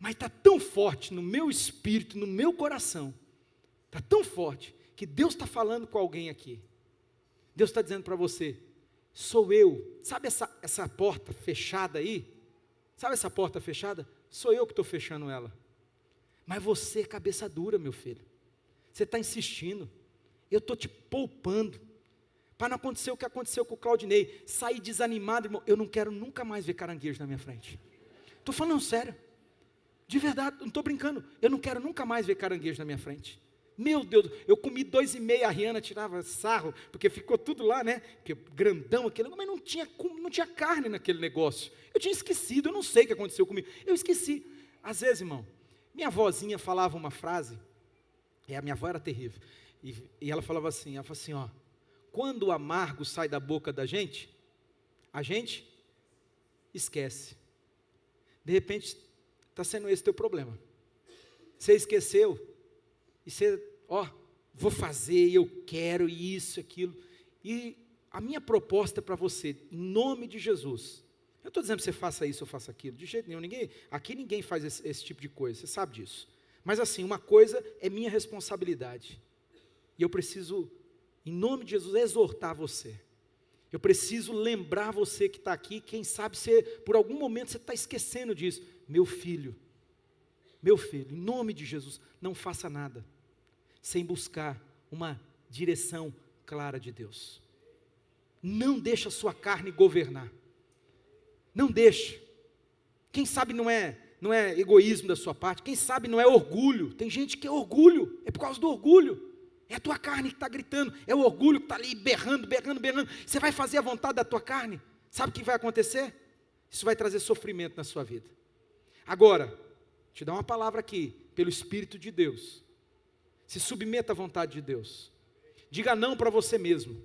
A: Mas está tão forte no meu espírito, no meu coração, está tão forte, que Deus está falando com alguém aqui. Deus está dizendo para você, sou eu. Sabe essa porta fechada aí? Sabe essa porta fechada? Sou eu que estou fechando ela. Mas você é cabeça dura, meu filho. Você está insistindo. Eu estou te poupando. Para não acontecer o que aconteceu com o Claudinei. Sair desanimado, irmão. Eu não quero nunca mais ver caranguejo na minha frente. Estou falando sério. De verdade, não estou brincando. Eu não quero nunca mais ver caranguejo na minha frente. Meu Deus, eu comi 2,5, a Rihanna tirava sarro, porque ficou tudo lá, né? Porque grandão aquele, mas não tinha carne naquele negócio. Eu tinha esquecido, eu não sei o que aconteceu comigo. Eu esqueci. Às vezes, irmão, minha avózinha falava uma frase, e a minha avó era terrível, e ela falava assim, ó, quando o amargo sai da boca da gente, a gente esquece. De repente, está sendo esse teu problema. Você esqueceu, e você, vou fazer, eu quero, isso, aquilo. E a minha proposta para você, em nome de Jesus, eu estou dizendo que você faça isso ou faça aquilo, de jeito nenhum, aqui ninguém faz esse tipo de coisa, você sabe disso. Mas assim, uma coisa é minha responsabilidade, e eu preciso, em nome de Jesus, exortar você. Eu preciso lembrar você que está aqui, quem sabe por algum momento você está esquecendo disso. Meu filho, em nome de Jesus, não faça nada sem buscar uma direção clara de Deus. Não deixe a sua carne governar. Não deixe. Quem sabe não é egoísmo da sua parte, quem sabe não é orgulho. Tem gente que é orgulho, é por causa do orgulho. É a tua carne que está gritando, é o orgulho que está ali berrando. Você vai fazer a vontade da tua carne, sabe o que vai acontecer? Isso vai trazer sofrimento na sua vida. Agora, te dar uma palavra aqui, pelo Espírito de Deus. Se submeta à vontade de Deus. Diga não para você mesmo.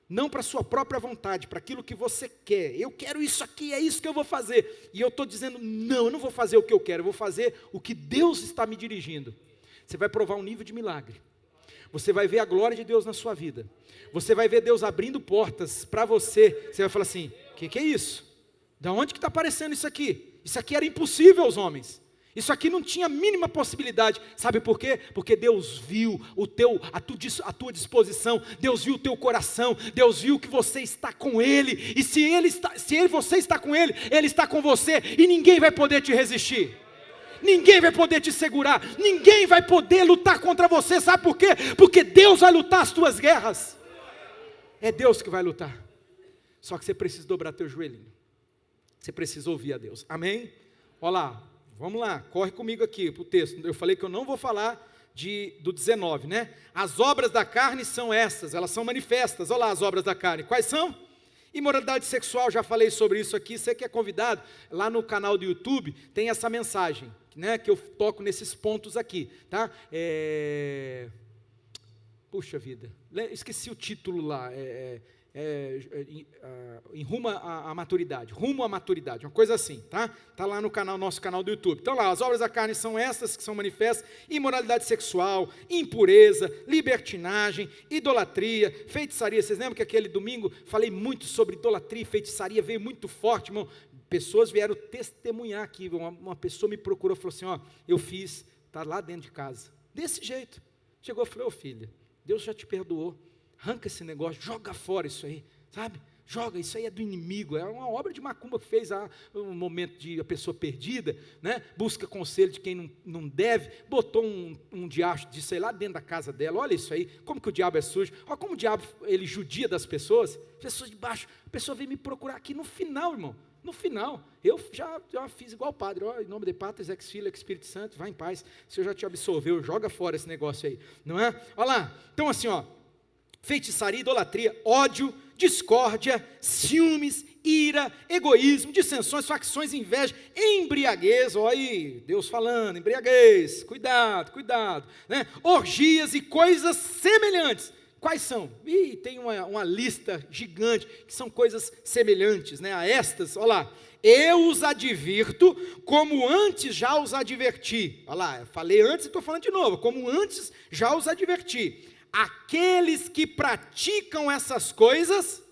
A: Não para a sua própria vontade, para aquilo que você quer. Eu quero isso aqui, é isso que eu vou fazer. E eu estou dizendo, não, eu não vou fazer o que eu quero, eu vou fazer o que Deus está me dirigindo. Você vai provar um nível de milagre. Você vai ver a glória de Deus na sua vida. Você vai ver Deus abrindo portas para você. Você vai falar assim, o que é isso? Da onde que está aparecendo isso aqui? Isso aqui era impossível aos homens. Isso aqui não tinha a mínima possibilidade. Sabe por quê? Porque Deus viu a tua disposição. Deus viu o teu coração. Deus viu que você está com Ele. E você está com Ele, Ele está com você. E ninguém vai poder te resistir. Ninguém vai poder te segurar. Ninguém vai poder lutar contra você. Sabe por quê? Porque Deus vai lutar as tuas guerras. É Deus que vai lutar. Só que você precisa dobrar teu joelhinho. Você precisa ouvir a Deus. Amém? Olha lá. Vamos lá, corre comigo aqui para o texto. Eu falei que eu não vou falar do 19, né? As obras da carne são essas, elas são manifestas. Olha lá as obras da carne. Quais são? Imoralidade sexual, já falei sobre isso aqui. Você que é convidado, lá no canal do YouTube, tem essa mensagem, né? Que eu toco nesses pontos aqui, tá? Puxa vida, esqueci o título lá. Em rumo à maturidade, uma coisa assim, tá lá no nosso canal do YouTube. Então lá, as obras da carne são essas que são manifestas: imoralidade sexual, impureza, libertinagem, idolatria, feitiçaria. Vocês lembram que aquele domingo falei muito sobre idolatria e feitiçaria, veio muito forte, irmão. Pessoas vieram testemunhar aqui, uma pessoa me procurou, falou assim, eu fiz, está lá dentro de casa, desse jeito. Chegou e falou, filha, Deus já te perdoou. Arranca esse negócio, joga fora isso aí, sabe? Joga, isso aí é do inimigo, é uma obra de macumba que fez um momento de a pessoa perdida, né? Busca conselho de quem não deve, botou um diacho de sei lá dentro da casa dela. Olha isso aí, como que o diabo é sujo, olha como o diabo ele judia das pessoas de baixo. A pessoa veio me procurar aqui no final, irmão. No final, eu já fiz igual o padre, em nome de Pátris, ex Filho, ex Espírito Santo, vai em paz, o Senhor já te absolveu, joga fora esse negócio aí, não é? Olha lá, então assim, feitiçaria, idolatria, ódio, discórdia, ciúmes, ira, egoísmo, dissensões, facções, inveja, embriaguez. Olha aí, Deus falando, embriaguez, cuidado, né? Orgias e coisas semelhantes. Quais são? Tem uma lista gigante, que são coisas semelhantes, né? A estas, olha lá, eu os advirto, como antes já os adverti. Olha lá, eu falei antes e estou falando de novo, como antes já os adverti. Aqueles que praticam essas coisas,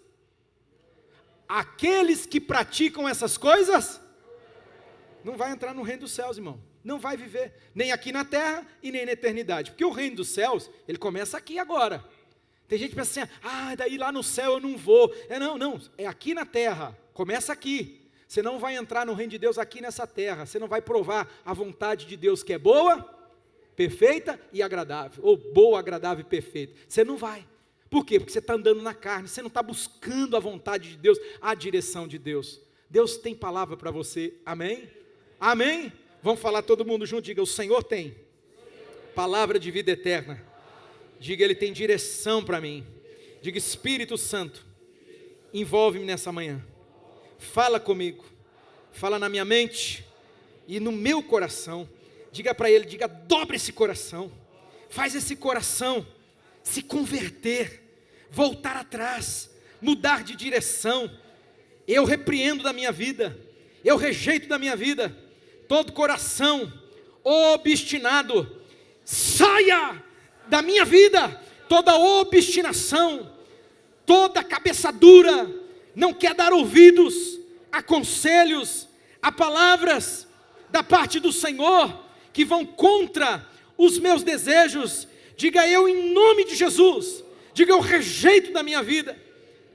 A: não vai entrar no reino dos céus, irmão. não vai viver, nem aqui na terra e nem na eternidade, porque o reino dos céus, ele começa aqui agora. Tem gente que pensa assim, daí lá no céu eu não vou. Não, é aqui na terra, começa aqui. Você não vai entrar no reino de Deus aqui nessa terra, você não vai provar a vontade de Deus que é boa, perfeita e agradável, ou boa, agradável e perfeita. Você não vai. Por quê? Porque você está andando na carne, você não está buscando a vontade de Deus, a direção de Deus. Deus tem palavra para você, amém? Amém? Vamos falar todo mundo junto, diga, o Senhor tem palavra de vida eterna. Diga, Ele tem direção para mim. Diga, Espírito Santo, envolve-me nessa manhã. Fala comigo, fala na minha mente e no meu coração. Diga para Ele, diga, dobra esse coração. Faz esse coração se converter, voltar atrás, mudar de direção. Eu repreendo da minha vida, eu rejeito da minha vida todo coração obstinado. Saia da minha vida toda obstinação, toda cabeça dura, não quer dar ouvidos a conselhos, a palavras da parte do Senhor, que vão contra os meus desejos. Diga, eu em nome de Jesus, diga, eu rejeito da minha vida,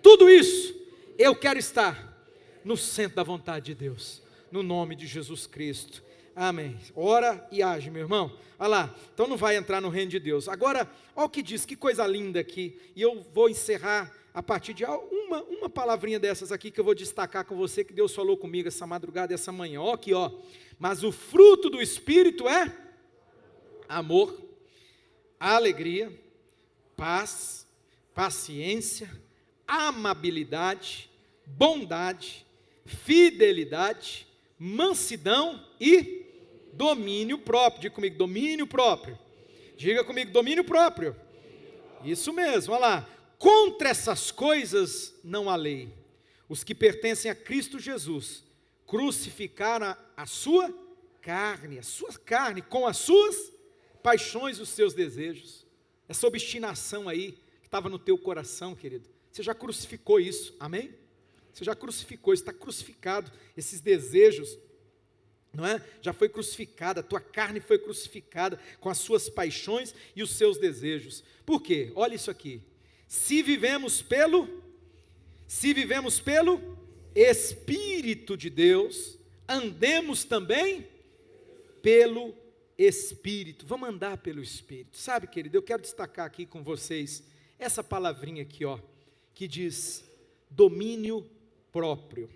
A: tudo isso, eu quero estar no centro da vontade de Deus, no nome de Jesus Cristo, amém. Ora e age, meu irmão. Olha lá, então não vai entrar no reino de Deus. Agora, olha o que diz, que coisa linda aqui, e eu vou encerrar a partir de uma palavrinha dessas aqui, que eu vou destacar com você, que Deus falou comigo essa madrugada, essa manhã. Olha aqui, ó, mas o fruto do Espírito é amor, alegria, paz, paciência, amabilidade, bondade, fidelidade, mansidão e domínio próprio. Diga comigo, domínio próprio. Diga comigo, domínio próprio. Isso mesmo, olha lá. Contra essas coisas não há lei. Os que pertencem a Cristo Jesus crucificaram a sua carne com as suas paixões e os seus desejos. Essa obstinação aí que estava no teu coração, querido, você já crucificou isso, amém? Você já crucificou, está crucificado, esses desejos, não é? Já foi crucificada, a tua carne foi crucificada com as suas paixões e os seus desejos. Por quê? Olha isso aqui. Se vivemos pelo Espírito de Deus, andemos também pelo Espírito. Vamos andar pelo Espírito. Sabe, querido, eu quero destacar aqui com vocês essa palavrinha aqui, ó, que diz domínio próprio.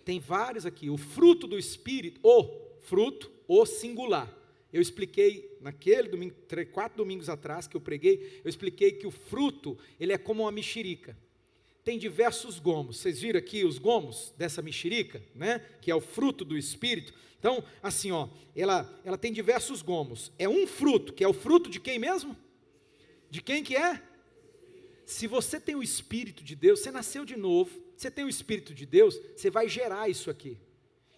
A: Tem vários aqui. O fruto do Espírito, o singular. Eu expliquei naquele domingo, 4 domingos atrás que eu preguei, eu expliquei que o fruto, ele é como uma mexerica. Tem diversos gomos. Vocês viram aqui os gomos dessa mexerica, né? Que é o fruto do Espírito. Então, assim, ó, ela tem diversos gomos. É um fruto, que é o fruto de quem mesmo? De quem que é? Se você tem o Espírito de Deus, você nasceu de novo, você tem o Espírito de Deus, você vai gerar isso aqui.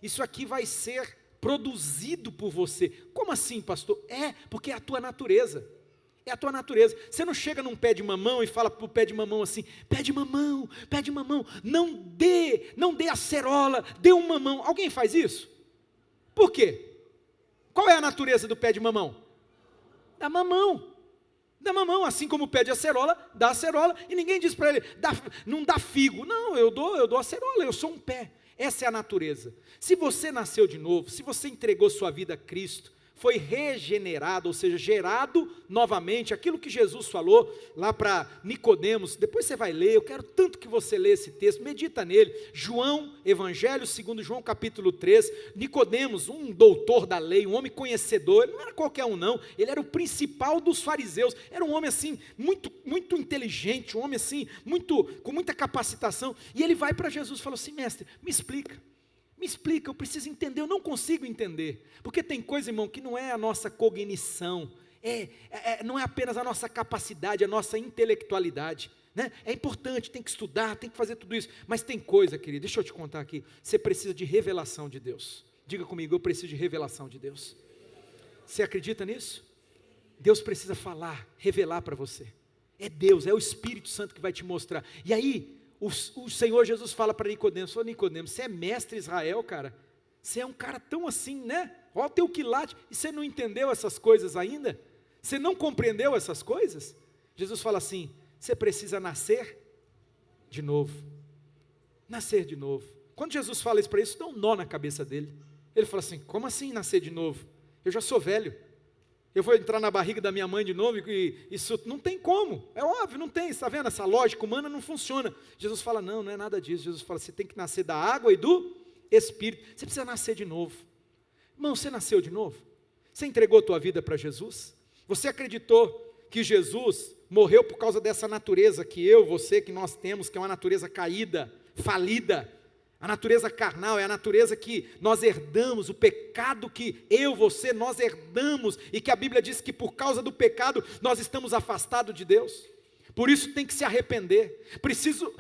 A: Isso aqui vai ser produzido por você. Como assim, pastor? Porque é a tua natureza. É a tua natureza. Você não chega num pé de mamão e fala para o pé de mamão assim, pé de mamão, não dê acerola, dê um mamão. Alguém faz isso? Por quê? Qual é a natureza do pé de mamão? Dá mamão. Dá mamão, assim como o pé de acerola, dá acerola, e ninguém diz para ele, não dá figo. Não, eu dou acerola, eu sou um pé. Essa é a natureza. Se você nasceu de novo, se você entregou sua vida a Cristo, foi regenerado, ou seja, gerado novamente, aquilo que Jesus falou lá para Nicodemos, depois você vai ler, eu quero tanto que você lê esse texto, medita nele, João, Evangelho segundo João capítulo 3, Nicodemos, um doutor da lei, um homem conhecedor, ele não era qualquer um não, ele era o principal dos fariseus, era um homem assim, muito inteligente, um homem assim, com muita capacitação, e ele vai para Jesus e falou assim, mestre, me explica, eu preciso entender, eu não consigo entender, porque tem coisa, irmão, que não é a nossa cognição, não é apenas a nossa capacidade, a nossa intelectualidade, né? É importante, tem que estudar, tem que fazer tudo isso, mas tem coisa, querido, deixa eu te contar aqui, você precisa de revelação de Deus, diga comigo, eu preciso de revelação de Deus, você acredita nisso? Deus precisa falar, revelar para você, é Deus, é o Espírito Santo que vai te mostrar, e aí, o Senhor Jesus fala para Nicodemos, Nicodemos, você é mestre Israel, cara, Você é um cara tão assim, né? Olha o teu quilate, e você não entendeu essas coisas ainda? Você não compreendeu essas coisas? Jesus fala assim, você precisa nascer de novo. Nascer de novo. Quando Jesus fala isso para isso, dá um nó na cabeça dele. Ele fala assim, como assim nascer de novo? Eu já sou velho. Eu vou entrar na barriga da minha mãe de novo e isso não tem como. É óbvio, não tem. Está vendo? Essa lógica humana não funciona. Jesus fala, não, não é nada disso. Jesus fala, você tem que nascer da água e do Espírito. Você precisa nascer de novo. Irmão, você nasceu de novo? Você entregou a tua vida para Jesus? Você acreditou que Jesus morreu por causa dessa natureza que eu, você, que nós temos, que é uma natureza caída, falida? A natureza carnal é a natureza que nós herdamos, o pecado que eu, você, nós herdamos, e que a Bíblia diz que por causa do pecado nós estamos afastados de Deus. Por isso tem que se arrepender,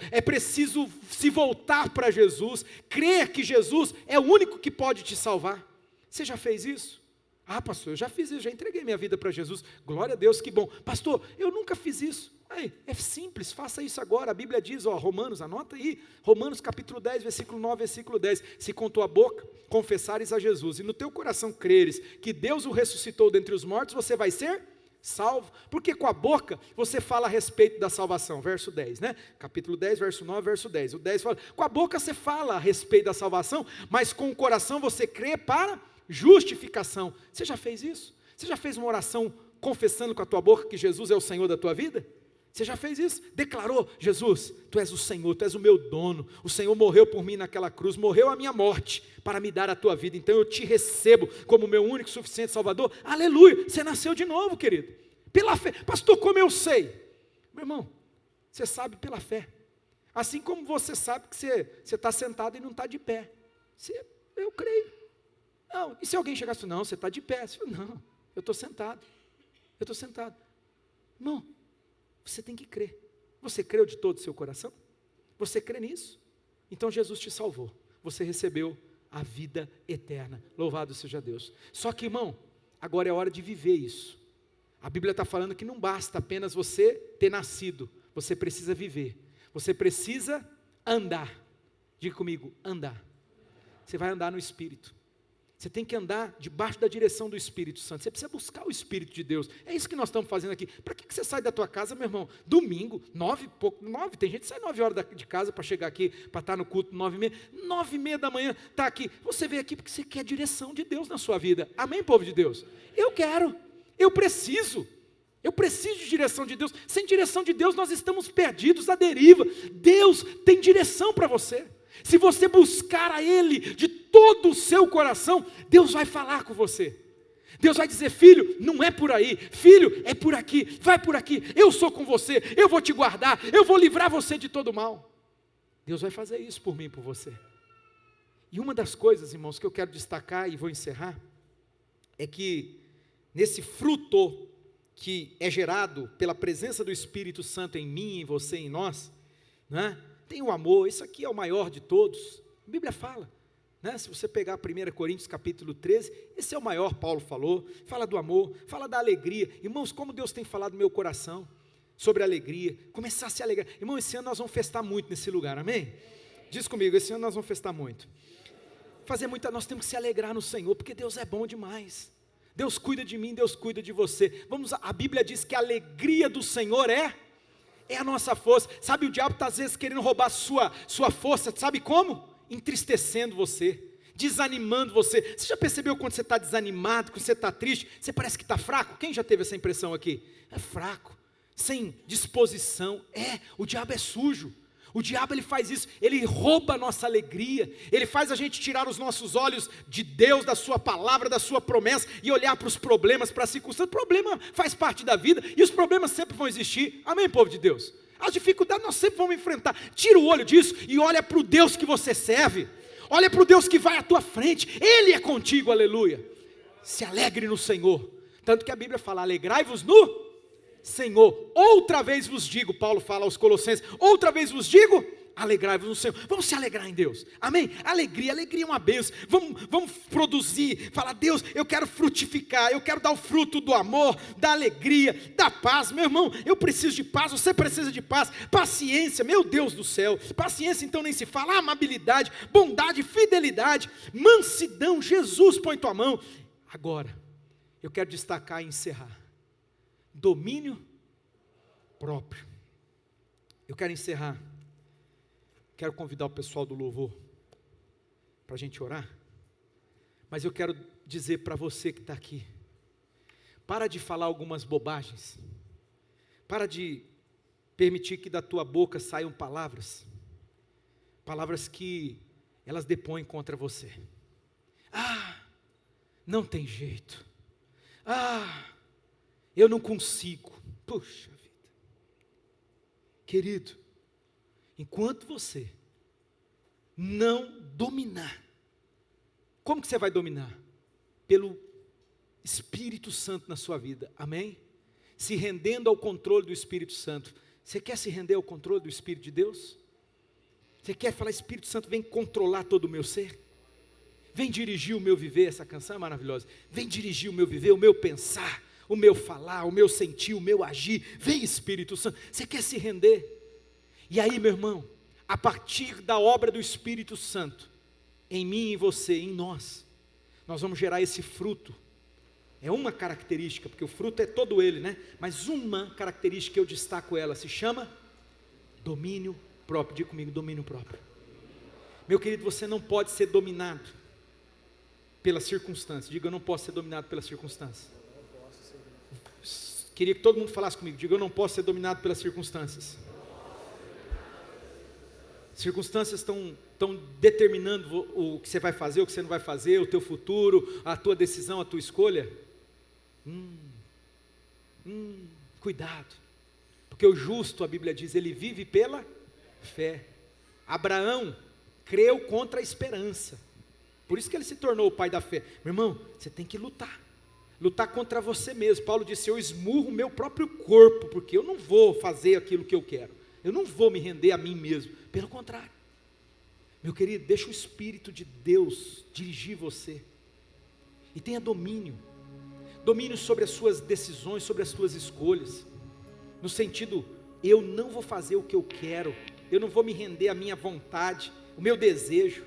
A: é preciso se voltar para Jesus, crer que Jesus é o único que pode te salvar. Você já fez isso? Ah, pastor, eu já fiz isso, já entreguei minha vida para Jesus, glória a Deus, que bom. Pastor, eu nunca fiz isso. Aí, é simples, faça isso agora. A Bíblia diz, Romanos, anota aí, Romanos capítulo 10, versículo 9, versículo 10, se com tua boca confessares a Jesus, e no teu coração creres que Deus o ressuscitou dentre os mortos, você vai ser salvo, porque com a boca você fala a respeito da salvação, verso 10, né? Capítulo 10, verso 9, verso 10, o 10 fala, com a boca você fala a respeito da salvação, mas com o coração você crê para justificação. Você já fez isso? Você já fez uma oração confessando com a tua boca que Jesus é o Senhor da tua vida? Você já fez isso? Declarou, Jesus, Tu és o Senhor, Tu és o meu dono, o Senhor morreu por mim naquela cruz, morreu a minha morte, para me dar a tua vida, então eu te recebo como meu único e suficiente Salvador, aleluia, você nasceu de novo, querido, pela fé. Pastor, como eu sei? Meu irmão, você sabe pela fé, assim como você sabe que você está sentado e não está de pé, eu creio. Não, e se alguém chegar assim, não, você está de pé, você fala, não, eu estou sentado, irmão, você tem que crer. Você creu de todo o seu coração? Você crê nisso? Então Jesus te salvou. Você recebeu a vida eterna. Louvado seja Deus. Só que, irmão, agora é hora de viver isso. A Bíblia está falando que não basta apenas você ter nascido. Você precisa viver. Você precisa andar. Diga comigo, andar. Você vai andar no Espírito. Você tem que andar debaixo da direção do Espírito Santo. Você precisa buscar o Espírito de Deus. É isso que nós estamos fazendo aqui. Para que você sai da tua casa, meu irmão? Domingo, 9, tem gente que sai 9 horas de casa para chegar aqui, para estar no culto 9h30. 9h30 da manhã, está aqui. Você veio aqui porque você quer a direção de Deus na sua vida. Amém, povo de Deus? Eu quero, eu preciso de direção de Deus. Sem direção de Deus nós estamos perdidos à deriva. Deus tem direção para você. Se você buscar a Ele de todo o seu coração, Deus vai falar com você. Deus vai dizer, filho, não é por aí, filho, é por aqui, vai por aqui, eu sou com você, eu vou te guardar, eu vou livrar você de todo mal. Deus vai fazer isso por mim e por você. E uma das coisas, irmãos, que eu quero destacar e vou encerrar, é que nesse fruto que é gerado pela presença do Espírito Santo em mim, em você, em nós, né? Tem o amor, isso aqui é o maior de todos, a Bíblia fala, né? Se você pegar 1 Coríntios capítulo 13, esse é o maior, Paulo falou, fala do amor, fala da alegria. Irmãos, como Deus tem falado no meu coração, sobre alegria, começar a se alegrar. Irmão, esse ano nós vamos festar muito nesse lugar, amém? Diz comigo, esse ano nós vamos festar muito, nós temos que se alegrar no Senhor, porque Deus é bom demais, Deus cuida de mim, Deus cuida de você. A Bíblia diz que a alegria do Senhor é a nossa força. Sabe, o diabo está às vezes querendo roubar sua força, sabe como? Entristecendo você, desanimando você. Você já percebeu quando você está desanimado, quando você está triste, você parece que está fraco? Quem já teve essa impressão aqui? É fraco, sem disposição. O diabo é sujo. O diabo, ele faz isso, ele rouba a nossa alegria, ele faz a gente tirar os nossos olhos de Deus, da sua palavra, da sua promessa, e olhar para os problemas, para as circunstâncias. O problema faz parte da vida, e os problemas sempre vão existir, amém, povo de Deus? As dificuldades nós sempre vamos enfrentar. Tira o olho disso, e olha para o Deus que você serve, olha para o Deus que vai à tua frente, Ele é contigo, aleluia. Se alegre no Senhor, tanto que a Bíblia fala, alegrai-vos no Senhor. Outra vez vos digo, Paulo fala aos Colossenses, outra vez vos digo, Alegrai-vos no Senhor. Vamos se alegrar em Deus. Amém? Alegria é uma bênção. Vamos produzir. Falar, Deus, eu quero frutificar. Eu quero dar o fruto do amor, da alegria, da paz. Meu irmão, eu preciso de paz. Você precisa de paz. Paciência, meu Deus do céu. Paciência então nem se fala. Amabilidade, bondade, fidelidade, mansidão. Jesus, põe tua mão. Agora, eu quero destacar e encerrar. Domínio próprio. Eu quero encerrar. Quero convidar o pessoal do louvor para a gente orar. Mas eu quero dizer para você que está aqui, para de falar algumas bobagens. Para de permitir que da tua boca saiam palavras que elas depõem contra você. Não tem jeito. Eu não consigo. Puxa vida. Querido, enquanto você não dominar, como que você vai dominar? Pelo Espírito Santo na sua vida, amém? Se rendendo ao controle do Espírito Santo. Você quer se render ao controle do Espírito de Deus? Você quer falar, Espírito Santo, vem controlar todo o meu ser? Vem dirigir o meu viver, essa canção é maravilhosa. Vem dirigir o meu viver, o meu pensar, o meu falar, o meu sentir, o meu agir. Vem, Espírito Santo. Você quer se render? E aí, meu irmão, a partir da obra do Espírito Santo, em mim e em você, em nós vamos gerar esse fruto. É uma característica, porque o fruto é todo ele, né? Mas uma característica eu destaco ela, se chama domínio próprio. Diga comigo, domínio próprio. Meu querido, você não pode ser dominado pela circunstância. Diga, eu não posso ser dominado pela circunstância. Queria que todo mundo falasse comigo. Diga, eu não posso ser dominado pelas circunstâncias. Circunstâncias estão determinando o que você vai fazer, o que você não vai fazer, o teu futuro, a tua decisão, a tua escolha. Cuidado, porque o justo, a Bíblia diz, ele vive pela fé. Abraão creu contra a esperança, por isso que ele se tornou o pai da fé. Meu irmão, você tem que lutar contra você mesmo. Paulo disse, eu esmurro o meu próprio corpo, porque eu não vou fazer aquilo que eu quero, eu não vou me render a mim mesmo, pelo contrário. Meu querido, deixa o Espírito de Deus dirigir você, e tenha domínio sobre as suas decisões, sobre as suas escolhas, no sentido, eu não vou fazer o que eu quero, eu não vou me render à minha vontade, o meu desejo,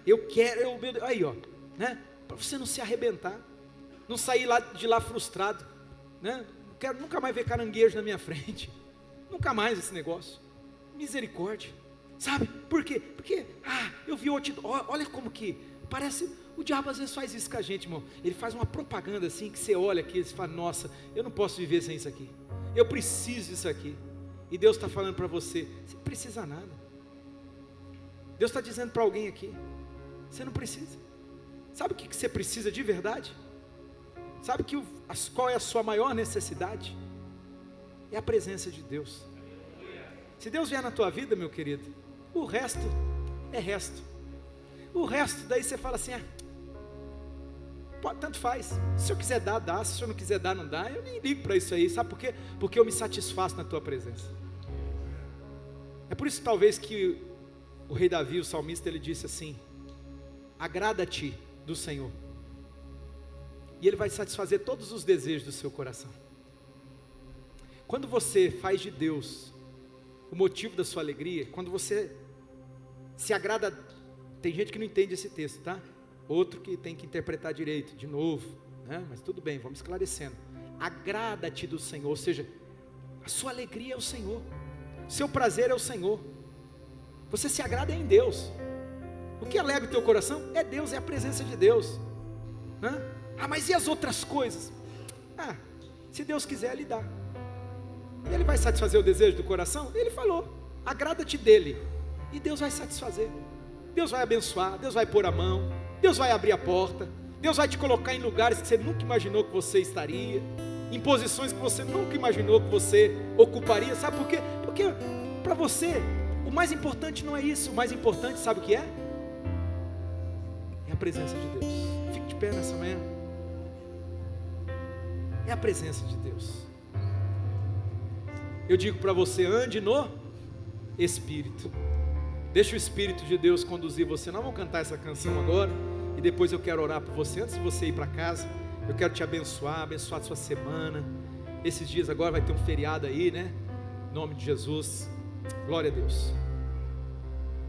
A: eu quero, aí ó, né? Para você não se arrebentar, não sair de lá frustrado, né? Não quero nunca mais ver caranguejo na minha frente, nunca mais esse negócio, misericórdia, sabe? Por quê? Porque, eu vi olha como que, parece, o diabo às vezes faz isso com a gente, irmão, ele faz uma propaganda assim, que você olha aqui, você fala, nossa, eu não posso viver sem isso aqui, eu preciso disso aqui, e Deus está falando para você, você não precisa nada, Deus está dizendo para alguém aqui, você não precisa, sabe o que você precisa de verdade? Sabe qual é a sua maior necessidade? É a presença de Deus. Se Deus vier na tua vida, meu querido, o resto é resto. O resto daí você fala assim, tanto faz, se eu quiser dar, dá, se eu não quiser dar, não dá, eu nem ligo para isso aí, sabe por quê? Porque eu me satisfaço na tua presença. É por isso talvez que o rei Davi, o salmista, ele disse assim, agrada-te do Senhor, e Ele vai satisfazer todos os desejos do seu coração. Quando você faz de Deus o motivo da sua alegria, quando você se agrada, tem gente que não entende esse texto, tá? Outro que tem que interpretar direito, de novo, né? Mas tudo bem, vamos esclarecendo. Agrada-te do Senhor, ou seja, a sua alegria é o Senhor, seu prazer é o Senhor, você se agrada em Deus. O que alegra o teu coração é Deus, é a presença de Deus, né? Mas e as outras coisas? Se Deus quiser, Ele dá. Ele vai satisfazer o desejo do coração? Ele falou, agrada-te dEle, e Deus vai satisfazer, Deus vai abençoar, Deus vai pôr a mão, Deus vai abrir a porta, Deus vai te colocar em lugares que você nunca imaginou que você estaria, em posições que você nunca imaginou que você ocuparia. Sabe por quê? Porque para você, o mais importante não é isso, o mais importante, sabe o que é? É a presença de Deus. Fique de pé nessa manhã. É a presença de Deus. Eu digo para você, ande no Espírito. Deixa o Espírito de Deus conduzir você. Nós vamos cantar essa canção agora e depois eu quero orar por você. Antes de você ir para casa, eu quero te abençoar a sua semana. Esses dias agora vai ter um feriado aí, né? Em nome de Jesus. Glória a Deus.